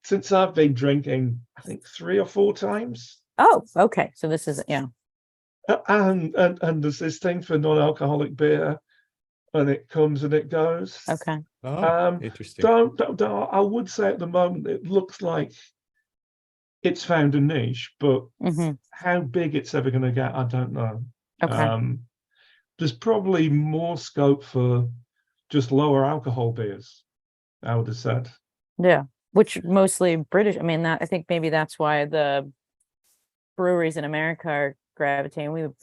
since I've been drinking, I think 3 or 4 times. Oh, okay. So this is, yeah. And there's this thing for non-alcoholic beer, and it comes and it goes. Okay. Interesting. I would say at the moment it looks like it's found a niche, but how big it's ever going to get, I don't know. Okay. There's probably more scope for just lower alcohol beers, I would have said. Yeah, which mostly British. I mean, I think maybe that's why the breweries in America are gravitating.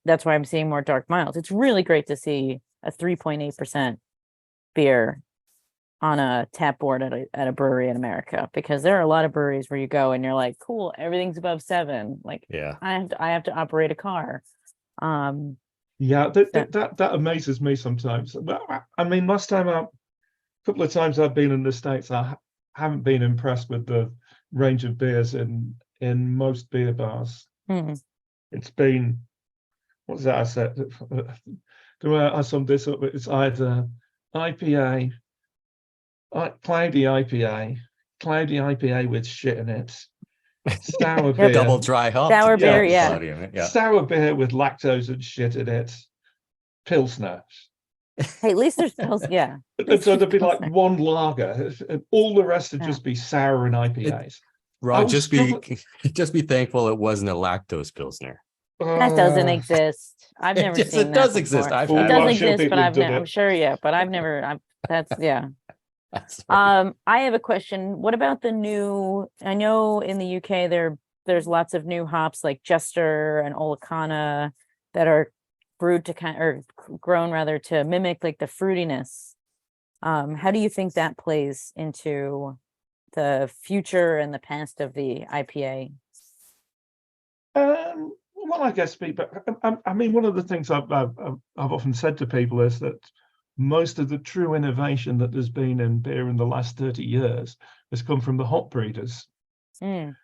That's why I'm seeing more dark milds. It's really great to see a 3.8% beer on a tap board at a brewery in America, because there are a lot of breweries where you go and you're like, cool, everything's above 7. Like, yeah, I have to operate a car. That amazes me sometimes. I mean, a couple of times I've been in the States, I haven't been impressed with the range of beers in most beer bars. It's been, what's that I said? The way I summed this up, it's either IPA, cloudy IPA with shit in it, sour beer, Double dry hop. Sour beer, yeah. Yeah. sour beer with lactose and shit in it, Pilsner. Hey, at least there's pills. Yeah. And so there'd be like Pilsner. one lager, and all the rest would Yeah. just be sour and IPAs. Ron, was just be thankful it wasn't a lactose pilsner. That doesn't exist. I've never Yes, seen it that does before. exist. I've Oh, had It does I'm one. sure exist, but people have done I'm it. sure, yeah, but I've never. That's yeah. That's right. I have a question. What about the new? I know in the UK there's lots of new hops like Jester and Olicana that are brewed to grown rather to mimic like the fruitiness. How do you think that plays into the future and the past of the IPA? Well, I guess, but I mean, one of the things I've often said to people is that most of the true innovation that there's been in beer in the last 30 years has come from the hop breeders. Mm.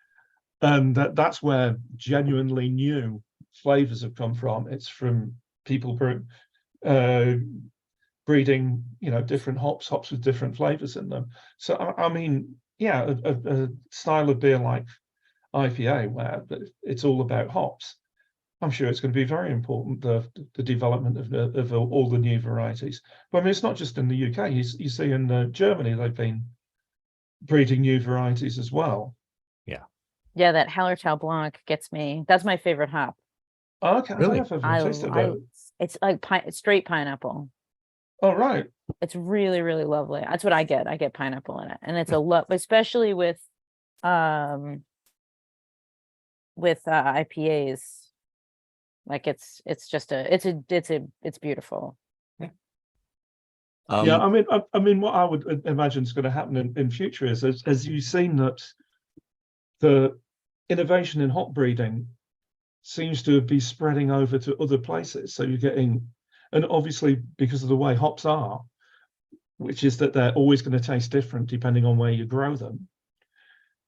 And that's where genuinely new flavors have come from. It's from people breeding, different hops with different flavors in them. So, I mean, yeah, a style of beer like IPA, where it's all about hops, I'm sure it's going to be very important, the development of all the new varieties. But I mean, it's not just in the UK. You see in Germany, they've been breeding new varieties as well. Yeah, that Hallertau Blanc gets me. That's my favorite hop. Okay, Really? I've never tasted that. It's like straight pineapple. Oh, right. It's really, really lovely. That's what I get. I get pineapple in it, and it's a lot, especially with IPAs. Like it's beautiful. Yeah, I mean, what I would imagine is going to happen in future is, as you've seen, that the innovation in hop breeding seems to be spreading over to other places. So you're getting, and obviously because of the way hops are, which is that they're always going to taste different depending on where you grow them,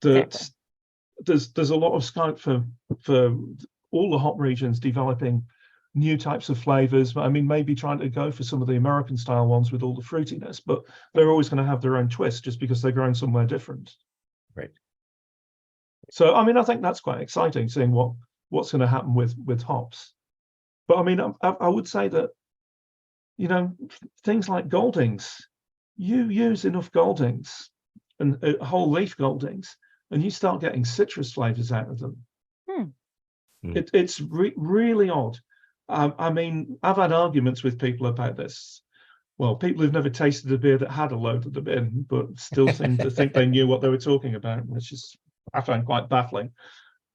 that Exactly. there's a lot of scope for all the hop regions developing new types of flavors. I mean, maybe trying to go for some of the American style ones with all the fruitiness, but they're always going to have their own twist just because they're grown somewhere different. Right. So, I mean, I think that's quite exciting, seeing what's going to happen with hops. But I mean, I would say that, things like Goldings, you use enough Goldings and whole leaf Goldings, and you start getting citrus flavors out of them. It's really odd. I mean, I've had arguments with people about this. Well, people who've never tasted a beer that had a load of them in, but still seem to think they knew what they were talking about, which is, I find, quite baffling.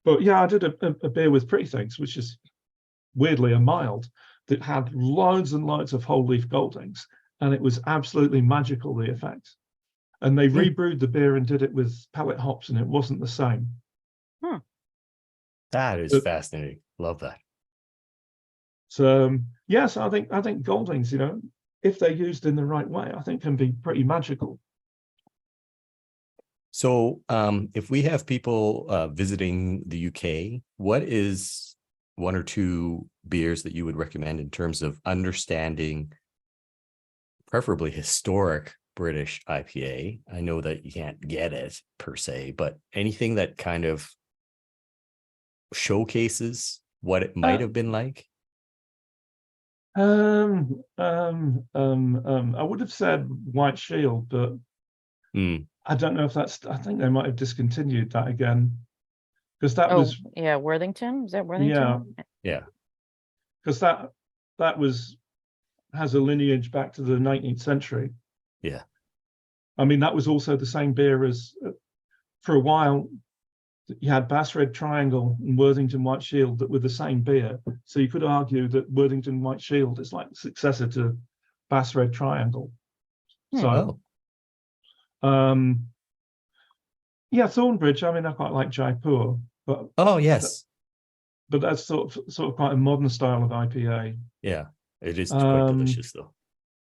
But yeah, I did a beer with Pretty Things, which is weirdly a mild, that had loads and loads of whole leaf Goldings, and it was absolutely magical, the effect. And they rebrewed the beer and did it with pellet hops, and it wasn't the same. That is fascinating. Love that. So yes, I think Goldings, if they're used in the right way, I think can be pretty magical. So if we have people visiting the UK, what is one or two beers that you would recommend in terms of understanding preferably historic British IPA? I know that you can't get it per se, but anything that kind of showcases what it might have been like? I would have said White Shield, but I don't know if I think they might have discontinued that again, because that was Worthington. Is that Worthington? Yeah. Because that has a lineage back to the 19th century. Yeah. I mean, that was also the same beer as, for a while, you had Bass Red Triangle and Worthington White Shield that were the same beer. So you could argue that Worthington White Shield is like the successor to Bass Red Triangle. So, Thornbridge. I mean, I quite like Jaipur, but yes, but that's sort of quite a modern style of IPA. Yeah, it is quite delicious though.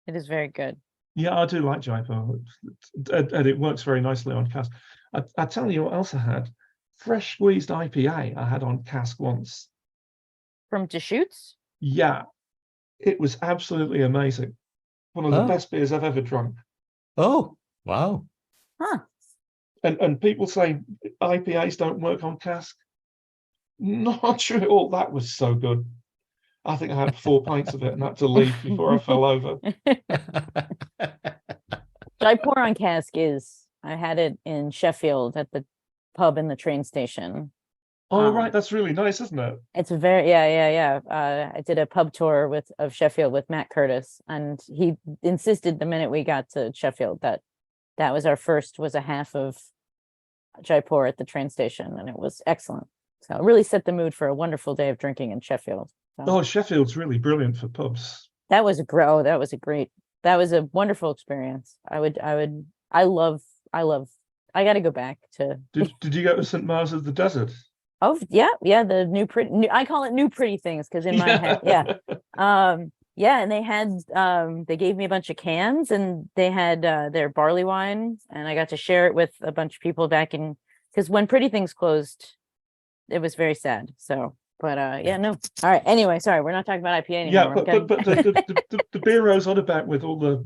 It is very good. Yeah, I do like Jaipur, and it works very nicely on cask. I tell you what else I had. Fresh squeezed IPA I had on cask once. From Deschutes? Yeah, it was absolutely amazing. One of the best beers I've ever drunk. Oh, wow. Huh. and people say IPAs don't work on cask. Not sure all that was so good. I think I had 4 pints of it and had to leave before I fell over. Jaipur on cask is. I had it in Sheffield at the pub in the train station. Oh, right, that's really nice, isn't it? It's very yeah. I did a pub tour of Sheffield with Matt Curtis, and he insisted the minute we got to Sheffield that was our first was a half of Jaipur at the train station, and it was excellent. So it really set the mood for a wonderful day of drinking in Sheffield. So Oh, Sheffield's really brilliant for pubs. that was that was a wonderful experience. I got to go back to. Did you go to St. Mars of the Desert? Oh yeah, the new I call it new pretty things because in my head, and they had they gave me a bunch of cans, and they had their barley wine, and I got to share it with a bunch of people back in, because when Pretty Things closed, it was very sad. So, but no. All right. Anyway, sorry, we're not talking about IPA anymore. Yeah, but the beer I was on about with all the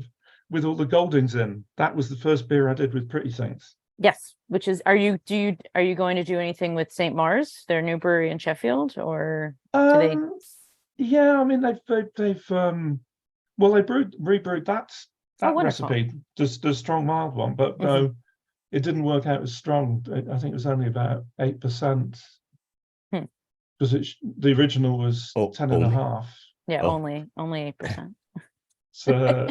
Goldings in, that was the first beer I did with Pretty Things. Yes, which is, are you going to do anything with St. Mars, their new brewery in Sheffield, or do they? Yeah, I mean they've rebrewed that recipe, the strong mild one, but no, it didn't work out as strong. I think it was only about 8%, because the original was 10.5. Yeah, only 8%. So.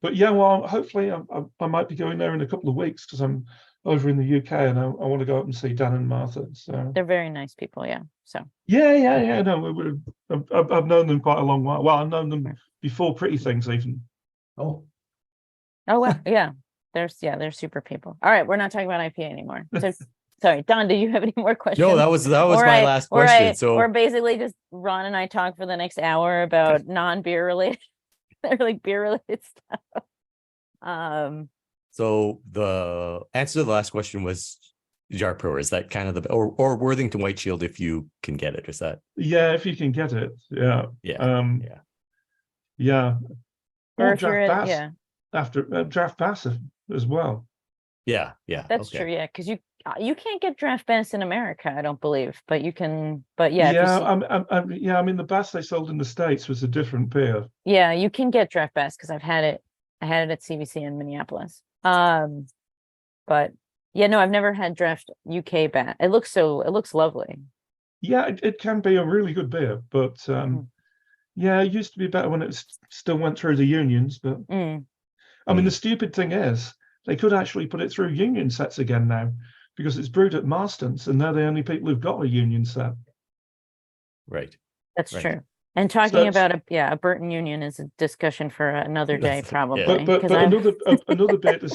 But yeah, well, hopefully I might be going there in a couple of weeks because I'm over in the UK and I want to go up and see Dan and Martha. So they're very nice people, yeah. So yeah. No, I've known them quite a long while. Well, I've known them before Pretty Things even. Oh well, yeah. They're super people. All right, we're not talking about IPA anymore. So sorry, Don, do you have any more questions? No, that was my last question. So we're basically just Ron and I talk for the next hour about non-beer related. Like beer related stuff. So the answer to the last question was Jaipur. Is that kind of the or Worthington White Shield if you can get it? Is that? Yeah, if you can get it. Yeah. Or if you're at, after Draft Bass as well. Yeah. That's true. Yeah, because you can't get Draft Bass in America, I don't believe, but you can. But I mean the Bass they sold in the States was a different beer. Yeah, you can get Draft Bass because I had it at CVC in Minneapolis. But yeah, no, I've never had Draft UK Bass. It looks lovely. Yeah, it can be a really good beer, but yeah, it used to be better when it still went through the unions. But I mean, the stupid thing is they could actually put it through union sets again now, because it's brewed at Marston's and they're the only people who've got a union set. Right. That's true. And talking about a Burton Union is a discussion for another day, probably. But another bit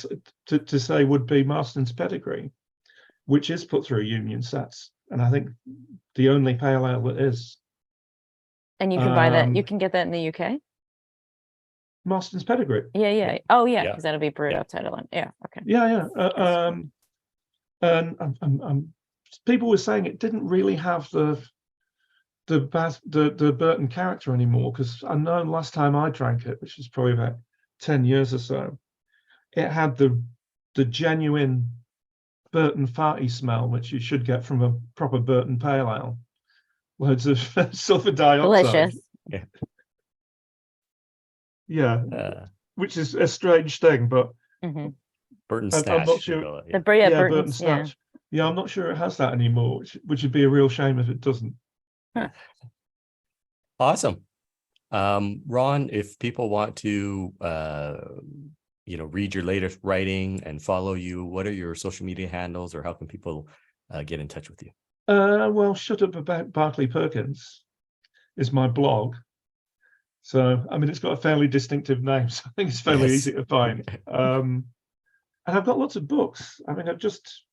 to say would be Marston's Pedigree, which is put through union sets, and I think the only pale ale that is. And you can buy that. You can get that in the UK. Marston's Pedigree. Yeah. Oh yeah, because that'll be brewed outside of London. Yeah. Okay. Yeah. And people were saying it didn't really have the Burton character anymore, because I know last time I drank it, which was probably about 10 years or so, it had the genuine Burton farty smell, which you should get from a proper Burton pale ale. Loads of sulfur dioxide. Delicious. Yeah. Which is a strange thing, but Burton Snatch. I'm not sure. Burton Snatch. Yeah, I'm not sure it has that anymore, which would be a real shame if it doesn't. Huh. Awesome. Ron, if people want to read your latest writing and follow you, what are your social media handles, or how can people get in touch with you? Well, Shut Up About Barclay Perkins is my blog. So, I mean, it's got a fairly distinctive name, so I think it's fairly easy to find. And I've got lots of books. I mean, I've just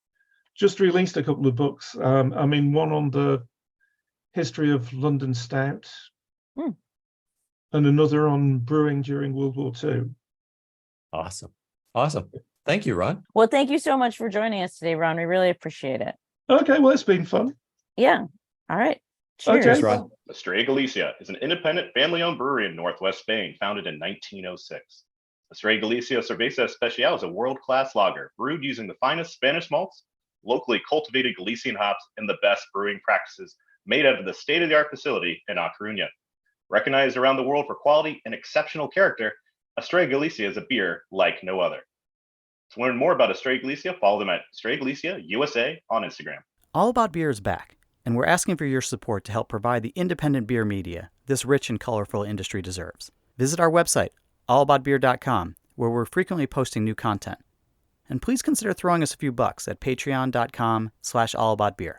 released a couple of books. I mean, one on the history of London Stout, and another on brewing during World War II. Awesome. Thank you, Ron. Well, thank you so much for joining us today, Ron. We really appreciate it. Okay, well, it's been fun. Yeah. All right. Cheers. Okay, Ron. Estrella Galicia is an independent family-owned brewery in northwest Spain, founded in 1906. Estrella Galicia Cerveza Especial is a world-class lager brewed using the finest Spanish malts, locally cultivated Galician hops, and the best brewing practices made out of the state-of-the-art facility in A Coruna. Recognized around the world for quality and exceptional character, Estrella Galicia is a beer like no other. To learn more about Estrella Galicia, follow them at Estrella Galicia USA on Instagram. All About Beer is back, and we're asking for your support to help provide the independent beer media this rich and colorful industry deserves. Visit our website, allaboutbeer.com, where we're frequently posting new content. And please consider throwing us a few bucks at patreon.com/allaboutbeer.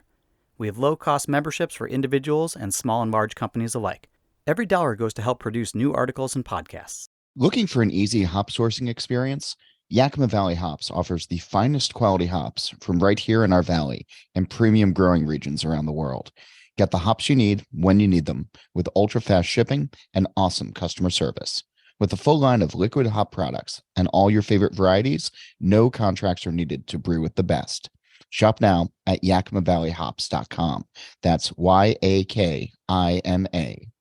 We have low-cost memberships for individuals and small and large companies alike. Every dollar goes to help produce new articles and podcasts. Looking for an easy hop sourcing experience? Yakima Valley Hops offers the finest quality hops from right here in our valley and premium growing regions around the world. Get the hops you need when you need them with ultra-fast shipping and awesome customer service. With a full line of liquid hop products and all your favorite varieties, no contracts are needed to brew with the best. Shop now at yakimavalleyhops.com. That's YAKIMA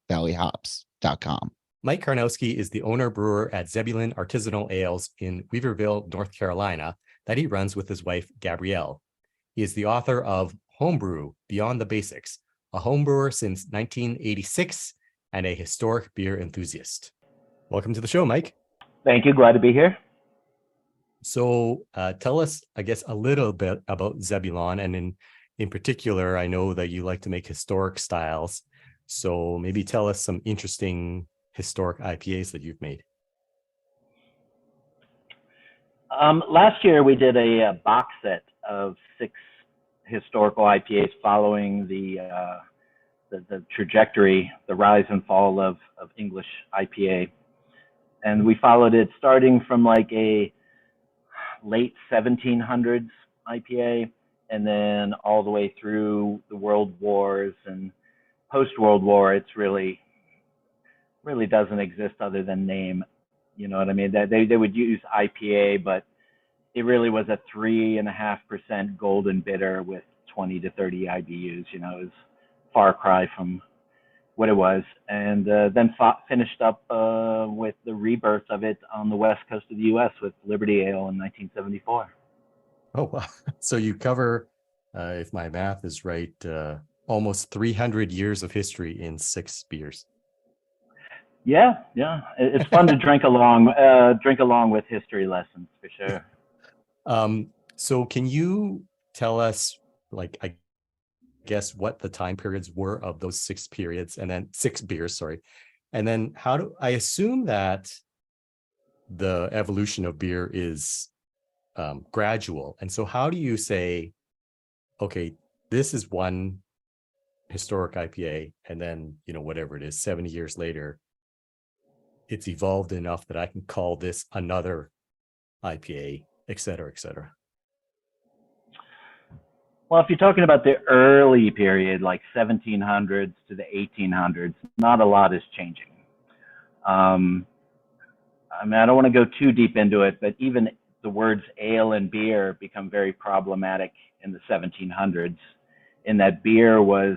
valleyhops.com. Mike Karnowski is the owner brewer at Zebulon Artisanal Ales in Weaverville, North Carolina, that he runs with his wife, Gabrielle. He is the author of Homebrew, Beyond the Basics, a homebrewer since 1986 and a historic beer enthusiast. Welcome to the show, Mike. Thank you. Glad to be here. So tell us, I guess, a little bit about Zebulon. And in particular, I know that you like to make historic styles. So maybe tell us some interesting historic IPAs that you've made. Last year, we did a box set of 6 historical IPAs following the trajectory, the rise and fall of English IPA. And we followed it starting from like a late 1700s IPA and then all the way through the World Wars and post-World War. It's really doesn't exist other than name. You know what I mean? They would use IPA, but it really was a 3.5% golden bitter with 20 to 30 IBUs. You know, it was far cry from what it was. And then finished up with the rebirth of it on the west coast of the U.S. with Liberty Ale in 1974. Oh, wow. So you cover, if my math is right, almost 300 years of history in 6 beers. Yeah. It's fun to drink along with history lessons for sure. So can you tell us, like, I guess what the time periods were of those 6 periods and then 6 beers, sorry. And then I assume that the evolution of beer is gradual. And so how do you say, okay, this is one historic IPA, and then, you know, whatever it is, 70 years later, it's evolved enough that I can call this another IPA, et cetera, et cetera. Well, if you're talking about the early period, like 1700s to the 1800s, not a lot is changing. I mean, I don't want to go too deep into it, but even the words ale and beer become very problematic in the 1700s, in that beer was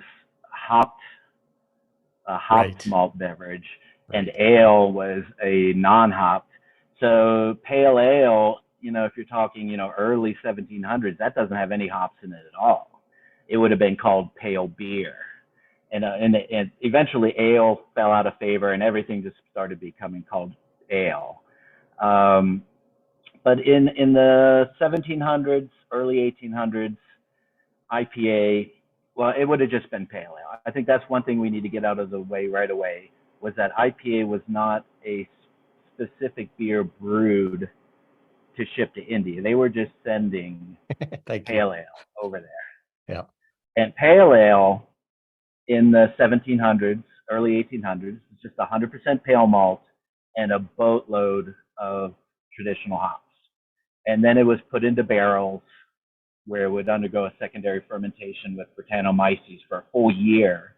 a hopped malt beverage, and ale was a non-hopped. So pale ale, you know, if you're talking, you know, early 1700s, that doesn't have any hops in it at all. It would have been called pale beer. And eventually ale fell out of favor and everything just started becoming called ale. But in the 1700s, early 1800s, IPA, well, it would have just been pale ale. I think that's one thing we need to get out of the way right away, was that IPA was not a specific beer brewed to ship to India. They were just sending pale ale over there. Yeah. And pale ale in the 1700s, early 1800s, was just 100% pale malt and a boatload of traditional hops. And then it was put into barrels where it would undergo a secondary fermentation with Brettanomyces for a full year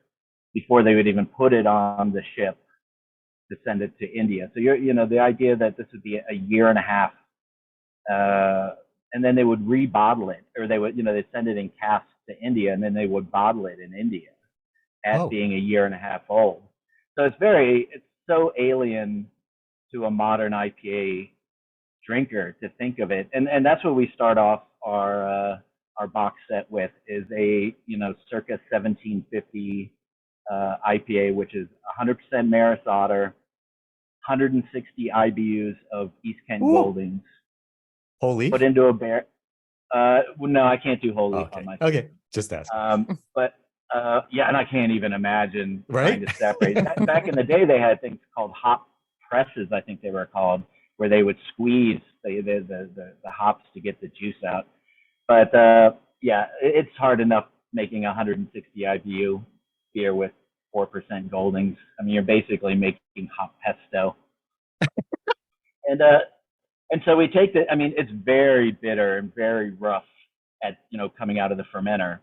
before they would even put it on the ship to send it to India. So the idea that this would be a year and a half, and then they would rebottle it, or they'd send it in casks to India, and then they would bottle it in India at being a year and a half old. So it's so alien to a modern IPA drinker to think of it. And that's what we start off our box set with, is a, circa 1750 IPA, which is 100% Maris Otter, 160 IBUs of East Kent Goldings. Whole leaf? Put into a bear. Well, no, I can't do whole leaf Okay. on my. Okay. Just ask. But yeah, and I can't even imagine trying Right? to separate. Back in the day, they had things called hop presses, I think they were called, where they would squeeze the hops to get the juice out. But yeah, it's hard enough making 160 IBU beer with 4% Goldings. I mean, you're basically making hop pesto. And so we take the. I mean, it's very bitter and very rough at coming out of the fermenter.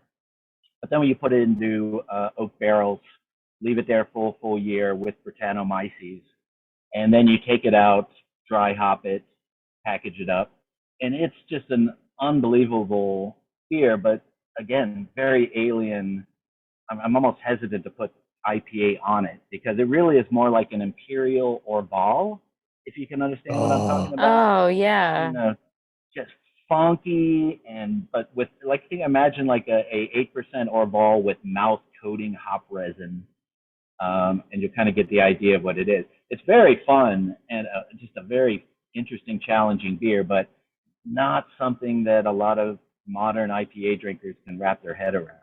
But then when you put it into oak barrels, leave it there full year with Brettanomyces, and then you take it out, dry hop it, package it up, and it's just an unbelievable beer. But again, very alien. I'm almost hesitant to put IPA on it because it really is more like an imperial Orval, if you can understand what I'm talking about. Oh yeah. Just funky, but with, like, imagine like a 8% Orval with mouth coating hop resin, and you kind of get the idea of what it is. It's very fun and just a very interesting, challenging beer, but not something that a lot of modern IPA drinkers can wrap their head around.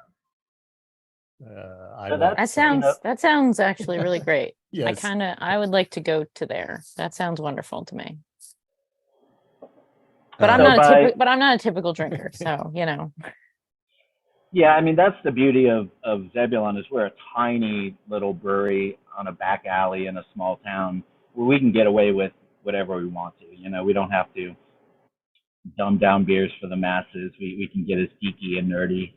That sounds actually really great. Yes. I would like to go to there. That sounds wonderful to me. But I'm not a typical drinker, so Yeah, I mean, that's the beauty of Zebulon, is we're a tiny little brewery on a back alley in a small town where we can get away with whatever we want to. We don't have to dumb down beers for the masses. We can get as geeky and nerdy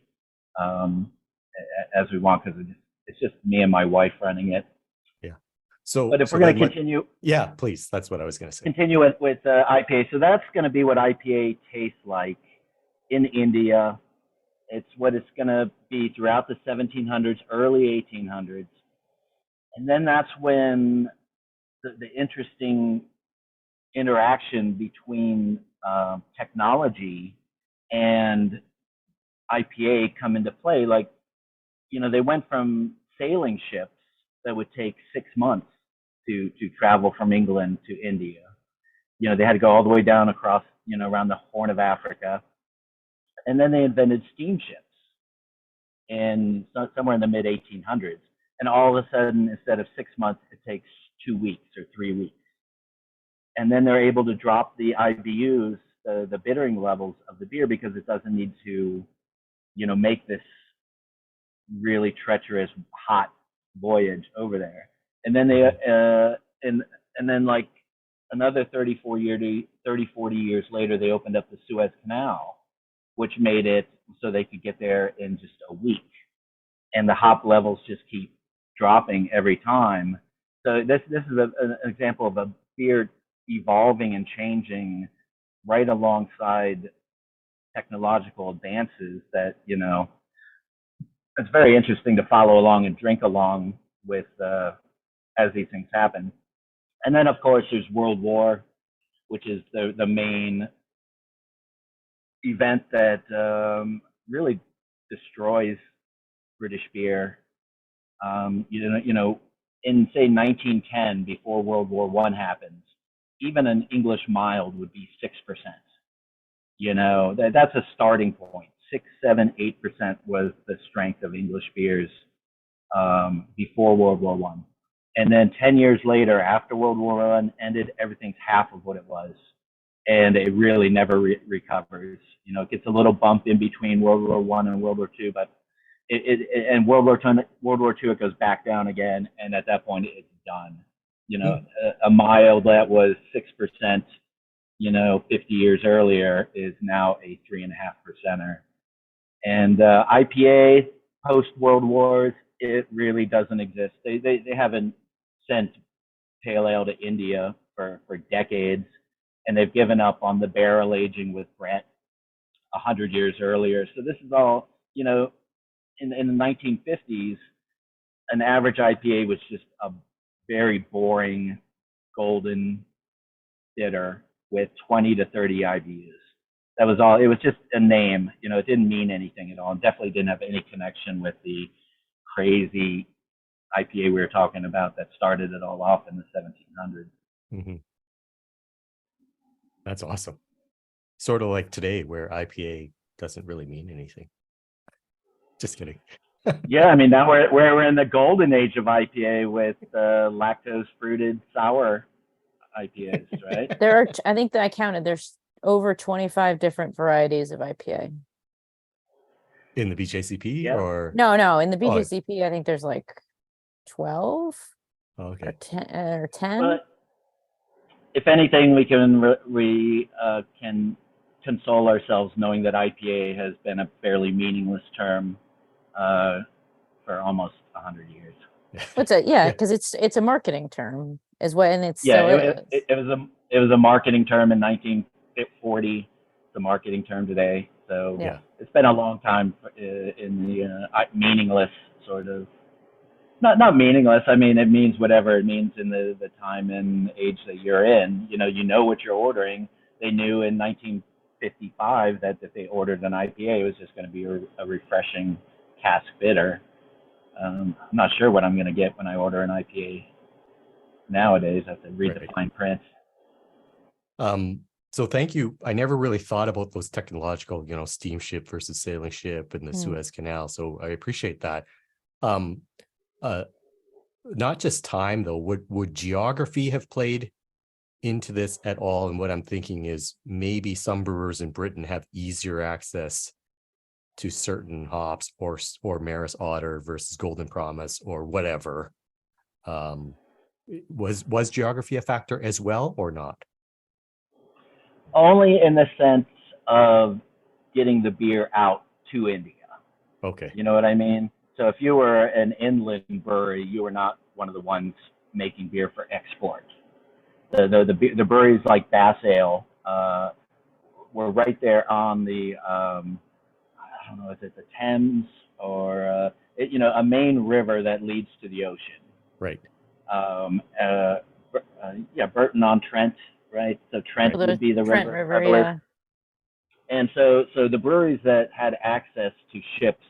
as we want, because it's just me and my wife running it. Yeah. So, but if we're going to continue, yeah, please, that's what I was going to say. Continue with IPA. So that's going to be what IPA tastes like in India. It's what it's going to be throughout the 1700s, early 1800s, and then that's when the interesting interaction between technology and IPA come into play. Like, they went from sailing ships that would take 6 months to travel from England to India. They had to go all the way down across, around the Horn of Africa. And then they invented steamships somewhere in the mid 1800s. And all of a sudden, instead of 6 months, it takes 2 weeks or 3 weeks. And then they're able to drop the IBUs, the bittering levels of the beer, because it doesn't need to, make this really treacherous, hot voyage over there. And then they, and then like another 30, 40 years later, they opened up the Suez Canal, which made it so they could get there in just a week. And the hop levels just keep dropping every time. So this is an example of a beer evolving and changing right alongside technological advances that, it's very interesting to follow along and drink along with as these things happen. And then, of course, there's World War, which is the main event that really destroys British beer. In say 1910, before World War I happens, even an English mild would be 6%. That's a starting point. 6, 7, 8% was the strength of English beers before World War I. And then 10 years later, after World War I ended, everything's half of what it was. And it really never recovers. It gets a little bump in between World War I and World War II, but and World War II, it goes back down again. And at that point, it's done. A mild that was 6%, 50 years earlier is now a 3.5%er. And IPA post World Wars, it really doesn't exist. They haven't sent pale ale to India for decades, and they've given up on the barrel aging with Brett 100 years earlier. So this is all, in the 1950s, an average IPA was just a very boring, golden bitter. with 20 to 30 IBUs. That was all. It was just a name. It didn't mean anything at all. It definitely didn't have any connection with the crazy IPA we were talking about that started it all off in the 1700s. Mm-hmm. That's awesome. Sort of like today, where IPA doesn't really mean anything. Just kidding. Yeah, I mean, now we're in the golden age of IPA with lactose fruited sour IPAs, right? There are, I think that I counted, there's over 25 different varieties of IPA. In the BJCP Yeah. or No, in the Oh, BJCP, I think there's like 12 or okay. 10. But if anything, we can console ourselves knowing that IPA has been a fairly meaningless term for almost 100 years. What's it? Yeah, because it's a marketing term as well, and it's Yeah, still it was a marketing term in 1940. It's a marketing term today. So Yeah. it's been a long time in the meaningless sort of. Not meaningless. I mean, it means whatever it means in the time and age that you're in. You know what you're ordering. They knew in 1955 that if they ordered an IPA, it was just going to be a refreshing cask bitter. I'm not sure what I'm going to get when I order an IPA nowadays. I have to read the fine print. So thank you. I never really thought about those technological, steamship versus sailing ship and the Suez Canal. So I appreciate that. Not just time though, would geography have played into this at all? And what I'm thinking is maybe some brewers in Britain have easier access to certain hops or Maris Otter versus Golden Promise or whatever. Was geography a factor as well or not? Only in the sense of getting the beer out to India. Okay. You know what I mean? So if you were an inland brewery, you were not one of the ones making beer for export. The breweries like Bass Ale were right there on the I don't know, is it the Thames or a main river that leads to the ocean. Right. Burton on Trent, right? So Trent would be the Trent river. yeah. And so the breweries that had access to ships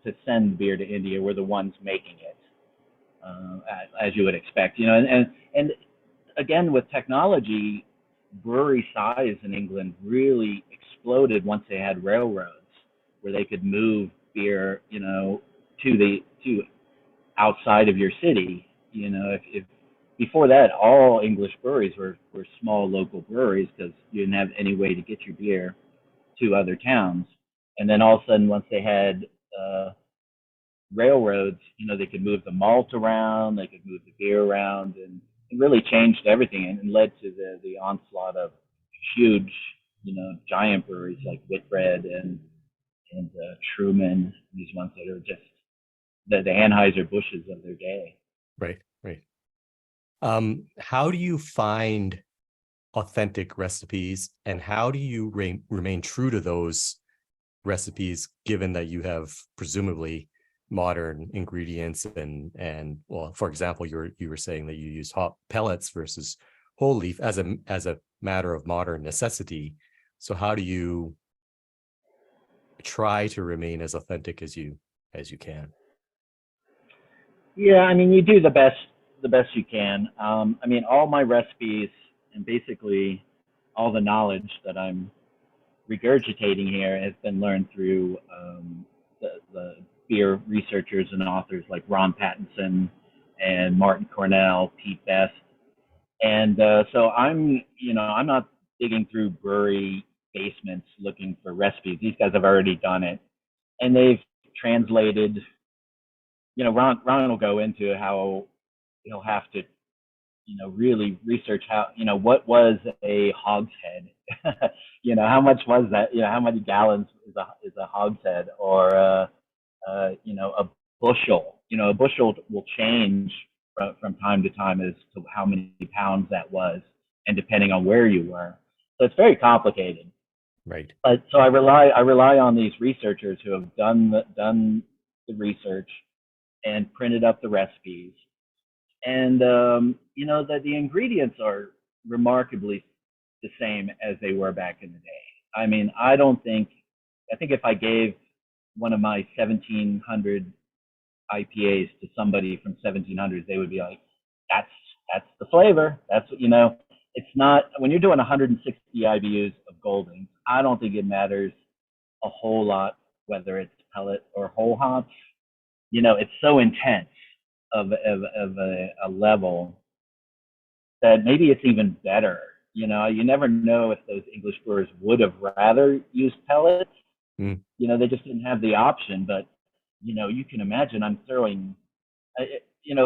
to send beer to India were the ones making it, as you would expect. And again, with technology, brewery size in England really exploded once they had railroads where they could move beer, to outside of your city. If before that, all English breweries were small local breweries because you didn't have any way to get your beer to other towns. And then all of a sudden, once they had railroads, they could move the malt around, they could move the beer around, and it really changed everything and led to the onslaught of huge, giant breweries like Whitbread and Truman, these ones that are just the Anheuser-Busch's of their day. Right. How do you find authentic recipes, and how do you remain true to those recipes, given that you have presumably modern ingredients and well, for example, you were saying that you use hop pellets versus whole leaf as a matter of modern necessity. So how do you try to remain as authentic as you can? Yeah, I mean, you do the best you can. I mean, all my recipes and basically all the knowledge that I'm regurgitating here has been learned through the beer researchers and authors like Ron Pattinson and Martin Cornell, Pete Best. And so I'm not digging through brewery basements looking for recipes. These guys have already done it. And they've translated, Ron will go into how he'll have to, really research how, what was a hogshead? How much was that? How many gallons is a hogshead? Or, a bushel? A bushel will change from time to time as to how many pounds that was, and depending on where you were. So it's very complicated. Right. But so I rely on these researchers who have done the research and printed up the recipes. And that the ingredients are remarkably the same as they were back in the day. I mean, I think if I gave one of my 1700 IPAs to somebody from 1700s, they would be like, that's the flavor. That's what, it's not, when you're doing 160 IBUs of Goldings, I don't think it matters a whole lot whether it's pellet or whole hops. It's so intense of a level that maybe it's even better. You never know if those English brewers would have rather used pellets. They just didn't have the option. But, you can imagine I'm throwing,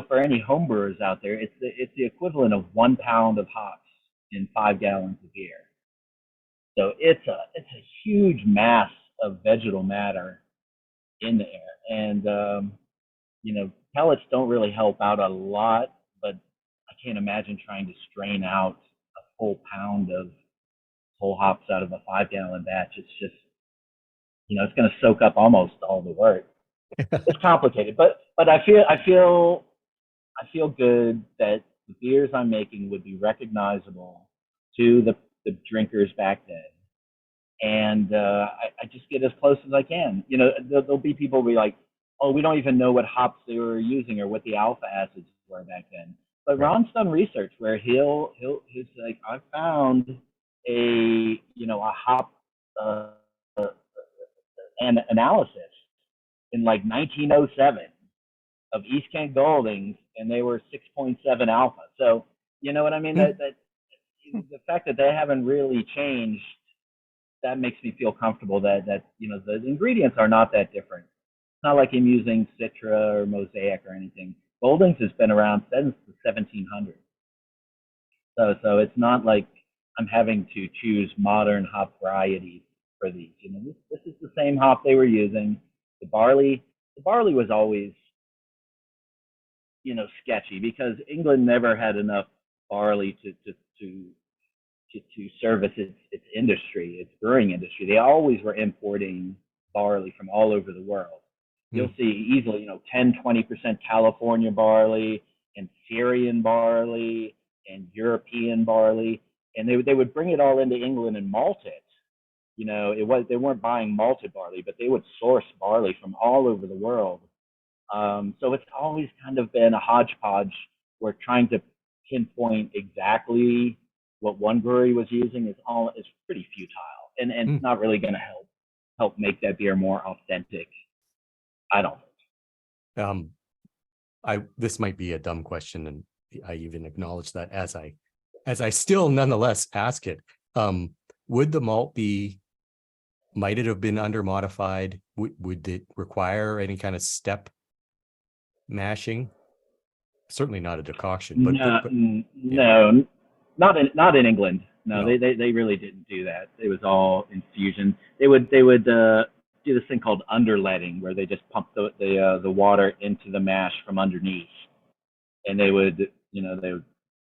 for any home brewers out there, it's the equivalent of 1 pound of hops in 5 gallons of beer. So it's a huge mass of vegetal matter in the air. And, pellets don't really help out a lot, but I can't imagine trying to strain out a full pound of whole hops out of a 5 gallon batch. It's just, it's going to soak up almost all the work. It's complicated, but I feel good that the beers I'm making would be recognizable to the drinkers back then. And I just get as close as I can. There'll be people who be like, oh, we don't even know what hops they were using or what the alpha acids were back then. But Ron's done research where he's like, I found a hop an analysis in like 1907 of East Kent Goldings, and they were 6.7 alpha. So you know what I mean? That the fact that they haven't really changed, that makes me feel comfortable that the ingredients are not that different. It's not like I'm using Citra or Mosaic or anything. Goldings has been around since the 1700s. So it's not like I'm having to choose modern hop varieties for these. This is the same hop they were using. The barley was always, sketchy because England never had enough barley to service its industry, its brewing industry. They always were importing barley from all over the world. You'll see easily, 10-20% California barley and Syrian barley and European barley, and they would bring it all into England and malt it. They weren't buying malted barley, but they would source barley from all over the world. So it's always kind of been a hodgepodge. We're trying to pinpoint exactly what one brewery was using is pretty futile, and it's not really going to help make that beer more authentic. I don't think. This might be a dumb question, and I even acknowledge that as I still nonetheless ask it. Would the malt might it have been under modified? Would it require any kind of step mashing? Certainly not a decoction. But no, not in England. No. They really didn't do that. It was all infusion. They would do this thing called underletting, where they just pump the water into the mash from underneath, and they would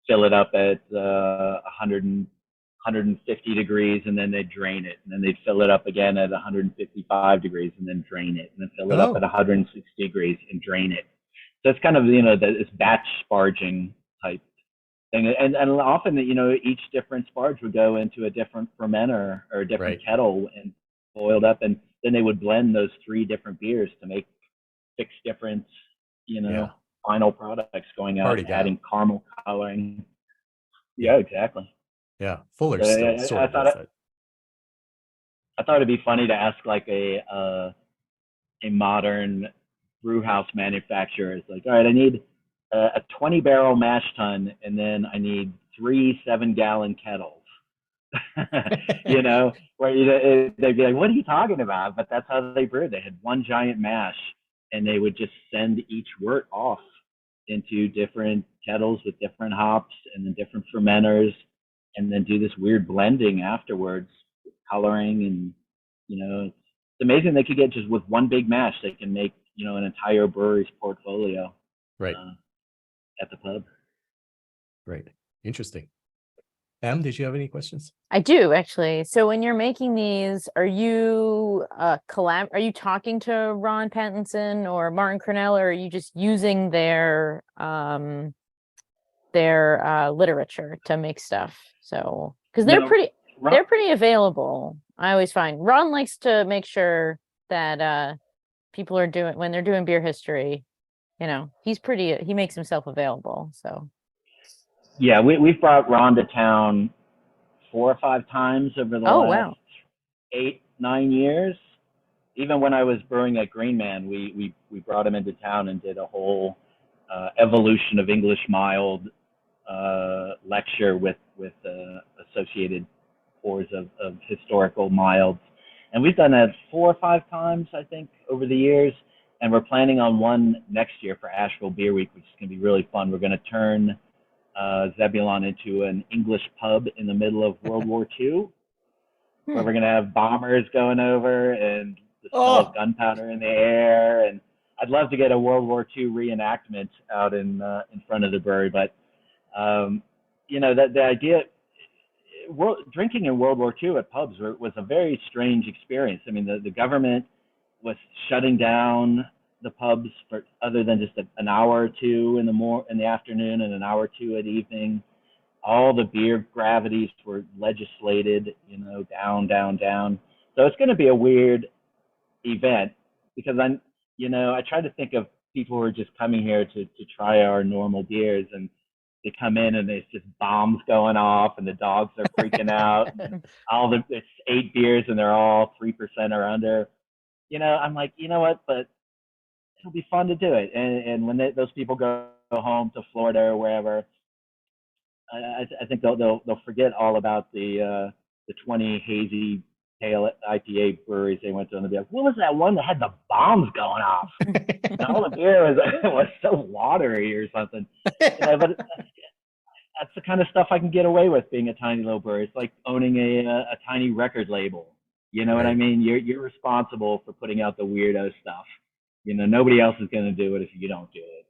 fill it up at 150 degrees, and then they'd drain it, and then they'd fill it up again at 155 degrees, and then drain it, and then fill it up at 160 degrees and drain it. So it's kind of this batch sparging type thing, and often each different sparge would go into a different fermenter or a different kettle and boiled up, and then they would blend those 3 different beers to make 6 different final products, going out and adding caramel coloring. Yeah, exactly. Yeah, Fuller still sort of does that. I thought it'd be funny to ask like a modern brew house manufacturer. It's like, all right, I need a 20 barrel mash tun, and then I need 3 7-gallon kettles. Where they'd be like, what are you talking about? But that's how they brewed. They had one giant mash, and they would just send each wort off into different kettles with different hops and then different fermenters, and then do this weird blending afterwards, coloring, and it's amazing they could get just with one big mash, they can make an entire brewery's portfolio at the pub. Right. Interesting. Em, did you have any questions? I do, actually. So when you're making these, are you are you talking to Ron Pattinson or Martin Cornell, or are you just using their literature to make stuff? So Because No, they're pretty available. I always find Ron likes to make sure that people are doing when they're doing beer history. You know, he makes himself available. So Yeah, we've brought Ron to town 4 or 5 times over the oh last wow. 8-9 years. Even when I was brewing at Green Man, we brought him into town and did a whole evolution of English mild lecture with associated pours of historical milds. And we've done that 4 or 5 times, I think, over the years. And we're planning on one next year for Asheville Beer Week, which is going to be really fun. We're going to turn Zebulon into an English pub in the middle of World War II, where we're going to have bombers going over and the smell of gunpowder in the air. And I'd love to get a World War II reenactment out in front of the brewery. But, you know, the idea, drinking in World War II at pubs was a very strange experience. I mean, the government was shutting down the pubs for other than just an hour or two in the afternoon and an hour or two at evening. All the beer gravities were legislated, you know, down, down, down. So it's going to be a weird event because I try to think of people who are just coming here to try our normal beers, and they come in and there's just bombs going off and the dogs are freaking out. And it's 8 beers and they're all 3% or under. You know, I'm like, you know what, but it'll be fun to do it. And when those people go home to Florida or wherever, I think they'll forget all about the 20 hazy pale IPA breweries they went to, and they'll be like, what was that one that had the bombs going off? And all the beer was so watery or something. You know, but that's the kind of stuff I can get away with being a tiny little brewery. It's like owning a tiny record label. You know what I mean? You're responsible for putting out the weirdo stuff. You know, nobody else is going to do it if you don't do it.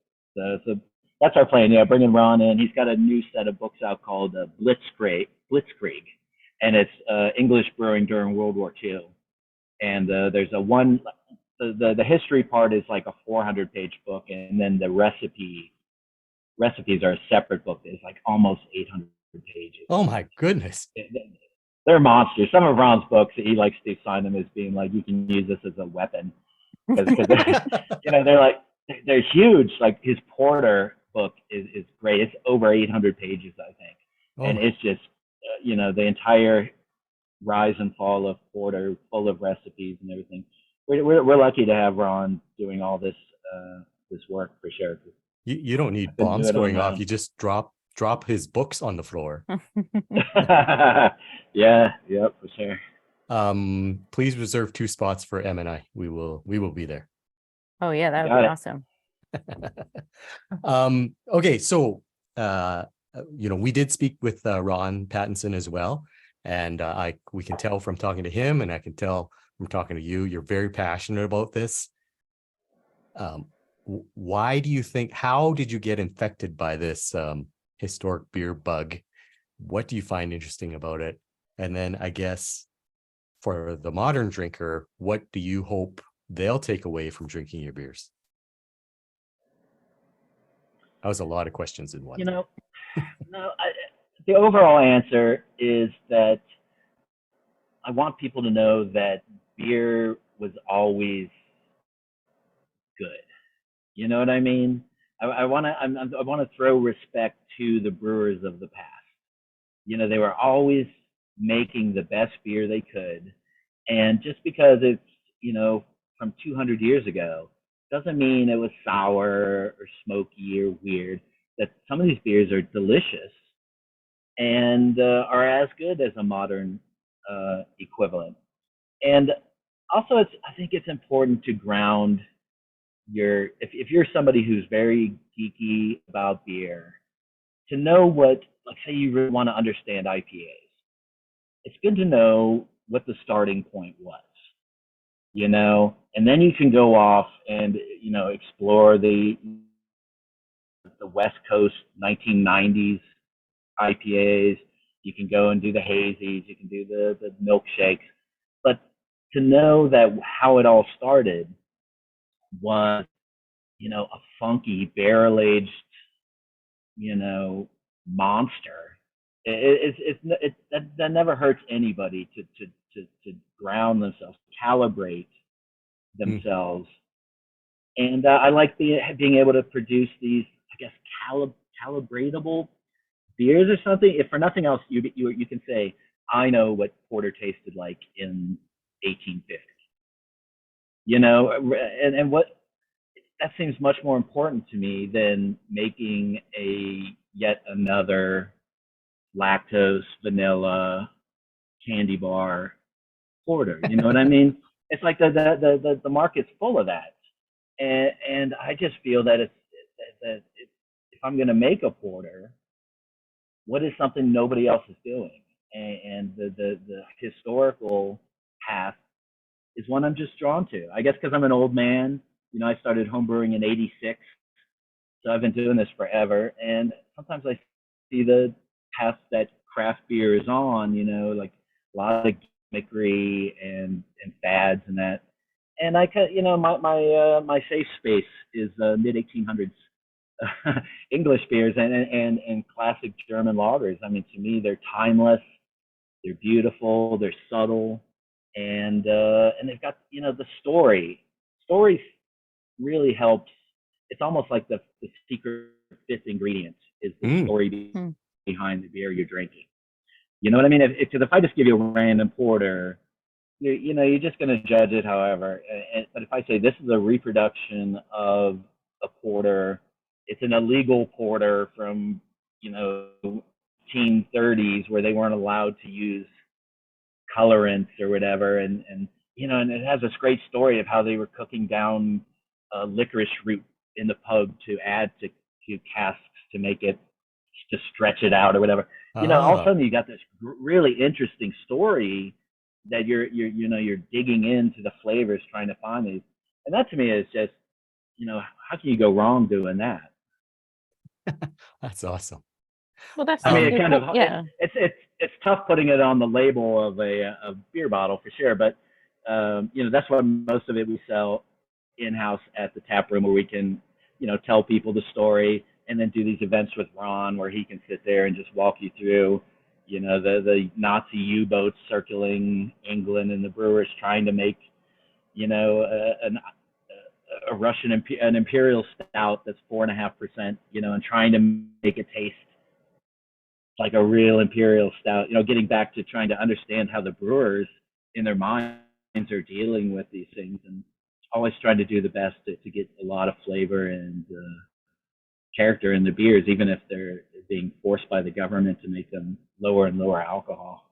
So that's our plan. Yeah, bringing Ron in. He's got a new set of books out called Blitzkrieg, and it's English brewing during World War II. And there's the history part is like a 400-page book, and then the recipes are a separate book. It's like almost 800 pages. Oh my goodness. They're monsters. Some of Ron's books, he likes to sign them as being like, you can use this as a weapon. Because you know, they're huge. Like his porter book is great. It's over 800 pages, I think. And it's just, you know, the entire rise and fall of porter, full of recipes and everything. We're lucky to have Ron doing all this work for sure. You don't need bombs going off. You just drop his books on the floor. Yeah, for sure. Please reserve 2 spots for M and I. We will be there. Oh yeah, that would be awesome. Okay, so you know, we did speak with Ron Pattinson as well, and we can tell from talking to him, and I can tell from talking to you, you're very passionate about this. Why do you think? How did you get infected by this historic beer bug? What do you find interesting about it? And then I guess for the modern drinker, what do you hope they'll take away from drinking your beers? That was a lot of questions in one. You know, the overall answer is that I want people to know that beer was always good. You know what I mean? I want to throw respect to the brewers of the past. You know, they were always making the best beer they could, and just because it's, you know, from 200 years ago doesn't mean it was sour or smoky or weird. That some of these beers are delicious and are as good as a modern equivalent. And also, I think it's important to ground if you're somebody who's very geeky about beer, to know what, like, say you really want to understand IPAs, it's good to know what the starting point was, you know, and then you can go off and, you know, explore the West Coast 1990s IPAs. You can go and do the hazies, you can do the milkshakes, but to know that how it all started was, you know, a funky barrel-aged, you know, monster That never hurts anybody to ground themselves, calibrate themselves. And I like being able to produce these, I guess, calibratable beers or something. If for nothing else, you can say, I know what porter tasted like in 1850. You know, and what that seems much more important to me than making yet another lactose, vanilla, candy bar porter. You know what I mean? It's like the market's full of that, and I just feel that if I'm going to make a porter, what is something nobody else is doing? And the historical path is one I'm just drawn to. I guess because I'm an old man. You know, I started homebrewing in '86, so I've been doing this forever. And sometimes I see the path that craft beer is on. You know, like a lot of gimmickry and fads and that. And I can, you know, my safe space is mid 1800s English beers and classic German lagers. I mean, to me, they're timeless, they're beautiful, they're subtle, and they've got, you know, the story. Stories really helps. It's almost like the secret fifth ingredient is the story behind the beer you're drinking. You know what I mean? If I just give you a random porter, you know, you're just going to judge it however. But if I say this is a reproduction of a porter, it's an illegal porter from, you know, 1830s where they weren't allowed to use colorants or whatever, and you know, and it has this great story of how they were cooking down licorice root in the pub to add to casks to make it, to stretch it out or whatever. You know, all of a sudden you got this really interesting story that you're digging into the flavors trying to find these, and that to me is just, you know, how can you go wrong doing that? That's awesome. Well, that's I mean, it kind of, yeah. It's tough putting it on the label of a beer bottle for sure, but you know, that's why most of it we sell in-house at the tap room, where we can, you know, tell people the story, and then do these events with Ron where he can sit there and just walk you through, you know, the Nazi U-boats circling England and the brewers trying to make, you know, a Russian an imperial stout that's 4.5%, you know, and trying to make it taste like a real imperial stout, you know, getting back to trying to understand how the brewers in their minds are dealing with these things, and always trying to do the best to get a lot of flavor and character in the beers, even if they're being forced by the government to make them lower and lower alcohol.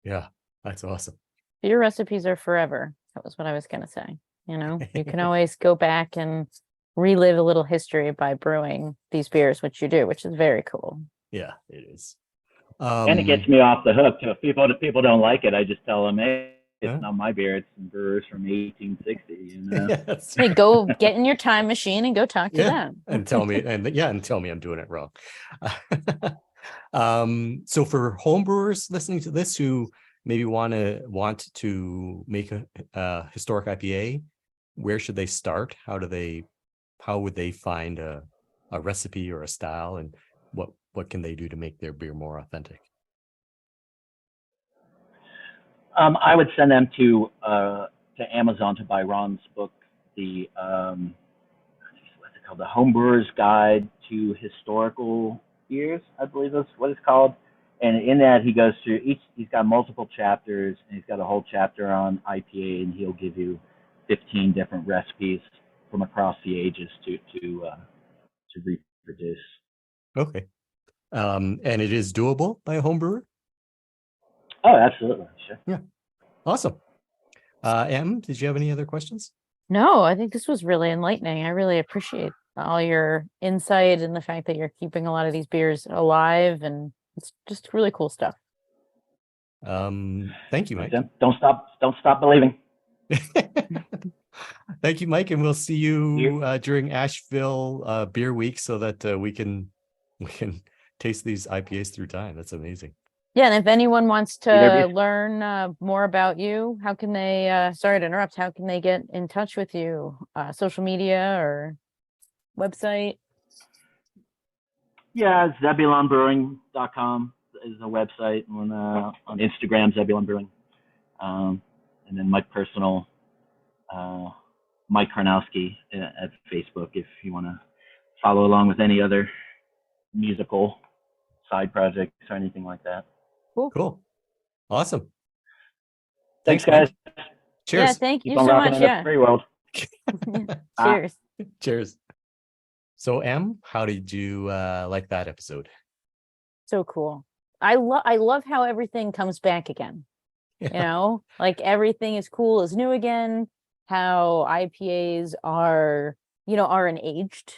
Yeah, that's awesome. Beer recipes are forever. That was what I was going to say. You know, you can always go back and relive a little history by brewing these beers, which you do, which is very cool. Yeah, it is. And it gets me off the hook too. If people don't like it, I just tell them, hey, it's not my beer. It's some brewers from 1860. You know. Yes. Hey, go get in your time machine and go talk to them. and tell me, and tell me I'm doing it wrong. So for homebrewers listening to this who maybe want to make a historic IPA, where should they start? How would they find a recipe or a style, and what can they do to make their beer more authentic? I would send them to Amazon to buy Ron's book, the what's it called, the Homebrewer's Guide to Historical Beers, I believe that's what it's called. And in that he goes through he's got multiple chapters, and he's got a whole chapter on IPA, and he'll give you 15 different recipes from across the ages to reproduce. Okay. And it is doable by a home brewer? Oh, absolutely. Sure. Yeah. Awesome. Em, did you have any other questions? No, I think this was really enlightening. I really appreciate all your insight and the fact that you're keeping a lot of these beers alive, and it's just really cool stuff. Thank you, Mike. Don't stop believing. Thank you, Mike, and we'll see you during Asheville Beer Week, so that we can taste these IPAs through time. That's amazing. Yeah, and if anyone wants to learn more about you, how can they? Sorry to interrupt. How can they get in touch with you? Social media or website? Yeah, it's ZebulonBrewing.com is a website. On Instagram, Zebulon Brewing. And then my personal, Mike Karnowski at Facebook, if you want to follow along with any other musical side projects or anything like that. Cool. Awesome. Thanks, guys. Mike. Cheers. Yeah, thank Keep you on so rocking much. in Yeah. the free world. Cheers. Cheers. So, Em, how did you like that episode? So cool. I love how everything comes back again. Yeah. You know, like everything is cool, is new again. How IPAs are, are an aged,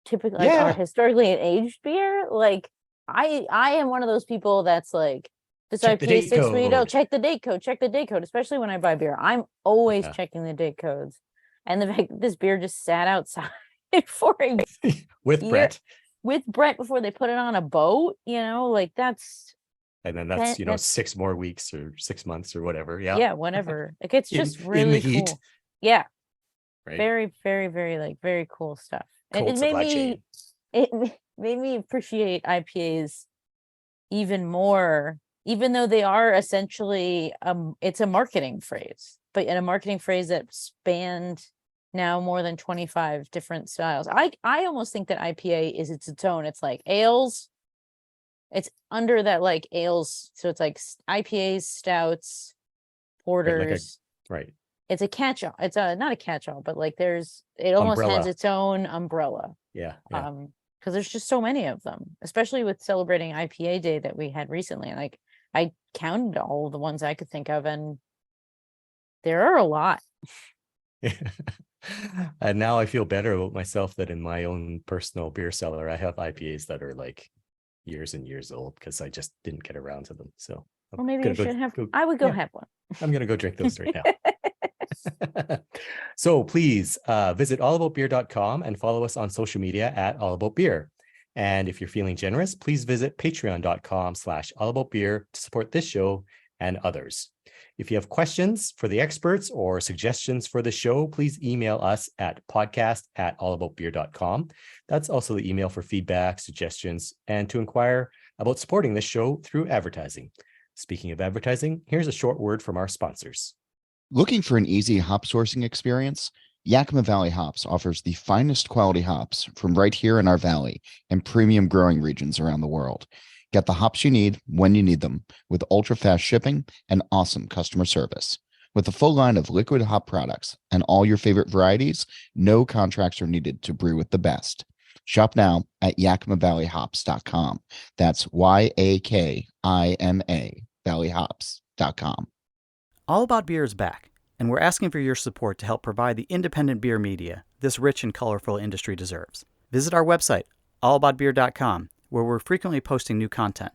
typically like, are historically an aged beer. Like I am one of those people that's like, this Check the IPA date 630, code. check the date code, especially when I buy beer. I'm always Yeah. checking the date codes. And the fact that this beer just sat outside for a With year, Brett. with Brett before they put it on a boat, like that's And then that's, that's 6 more weeks or 6 months or whatever. Yeah. yeah, whenever. Like it's just in really the heat. cool. Yeah. Right. Very, very, very like very cool stuff. Cold It supply chain. made me appreciate IPAs even more, even though they are essentially it's a marketing phrase, but in a marketing phrase that spanned now more than 25 different styles. I almost think that IPA is its own. It's like ales. It's under that like ales. So it's like IPAs, stouts, porters. Right. It's a catch-all. It's not a catch-all, but like it almost has Umbrella. its own umbrella. Yeah. Because there's just so many of them, especially with celebrating IPA Day that we had recently. Like I counted all the ones I could think of, and there are a lot. And now I feel better about myself that in my own personal beer cellar, I have IPAs that are like years and years old because I just didn't get around to them. So Or maybe you should have. I would go have one. I'm going to go drink those right now. So please visit allaboutbeer.com and follow us on social media at allaboutbeer. And if you're feeling generous, please visit patreon.com/allaboutbeer to support this show and others. If you have questions for the experts or suggestions for the show, please email us at podcast@allaboutbeer.com. That's also the email for feedback, suggestions, and to inquire about supporting this show through advertising. Speaking of advertising, here's a short word from our sponsors. Looking for an easy hop sourcing experience? Yakima Valley Hops offers the finest quality hops from right here in our valley and premium growing regions around the world. Get the hops you need when you need them with ultra-fast shipping and awesome customer service. With a full line of liquid hop products and all your favorite varieties, no contracts are needed to brew with the best. Shop now at yakimavalleyhops.com. That's YAKIMA valleyhops.com. All About Beer is back, and we're asking for your support to help provide the independent beer media this rich and colorful industry deserves. Visit our website, allaboutbeer.com, where we're frequently posting new content.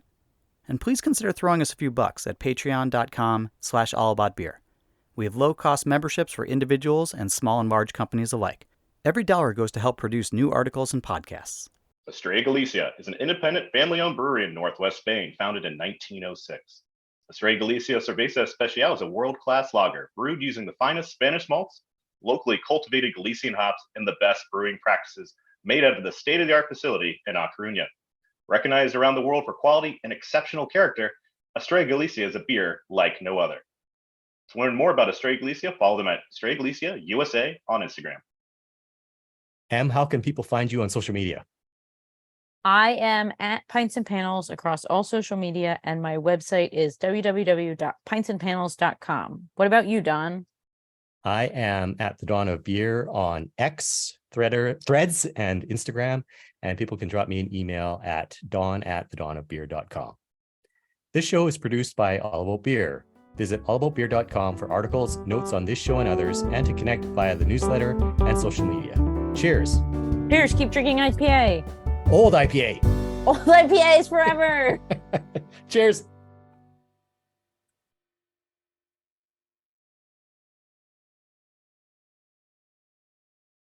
And please consider throwing us a few bucks at patreon.com/allaboutbeer. We have low-cost memberships for individuals and small and large companies alike. Every dollar goes to help produce new articles and podcasts. Estrella Galicia is an independent family-owned brewery in northwest Spain, founded in 1906. Estrella Galicia Cerveza Especial is a world-class lager brewed using the finest Spanish malts, locally cultivated Galician hops, and the best brewing practices made out of the state-of-the-art facility in A Coruna. Recognized around the world for quality and exceptional character, Estrella Galicia is a beer like no other. To learn more about Estrella Galicia, follow them at Estrella Galicia USA on Instagram. Em, how can people find you on social media? I am at Pints and Panels across all social media, and my website is www.pintsandpanels.com. What about you, Don? I am at the Dawn of Beer on X, Threads, and Instagram, and people can drop me an email at dawn@thedawnofbeer.com. This show is produced by All About Beer. Visit allaboutbeer.com for articles, notes on this show and others, and to connect via the newsletter and social media. Cheers. Cheers, keep drinking IPA. Old IPA. Old IPAs forever. Cheers.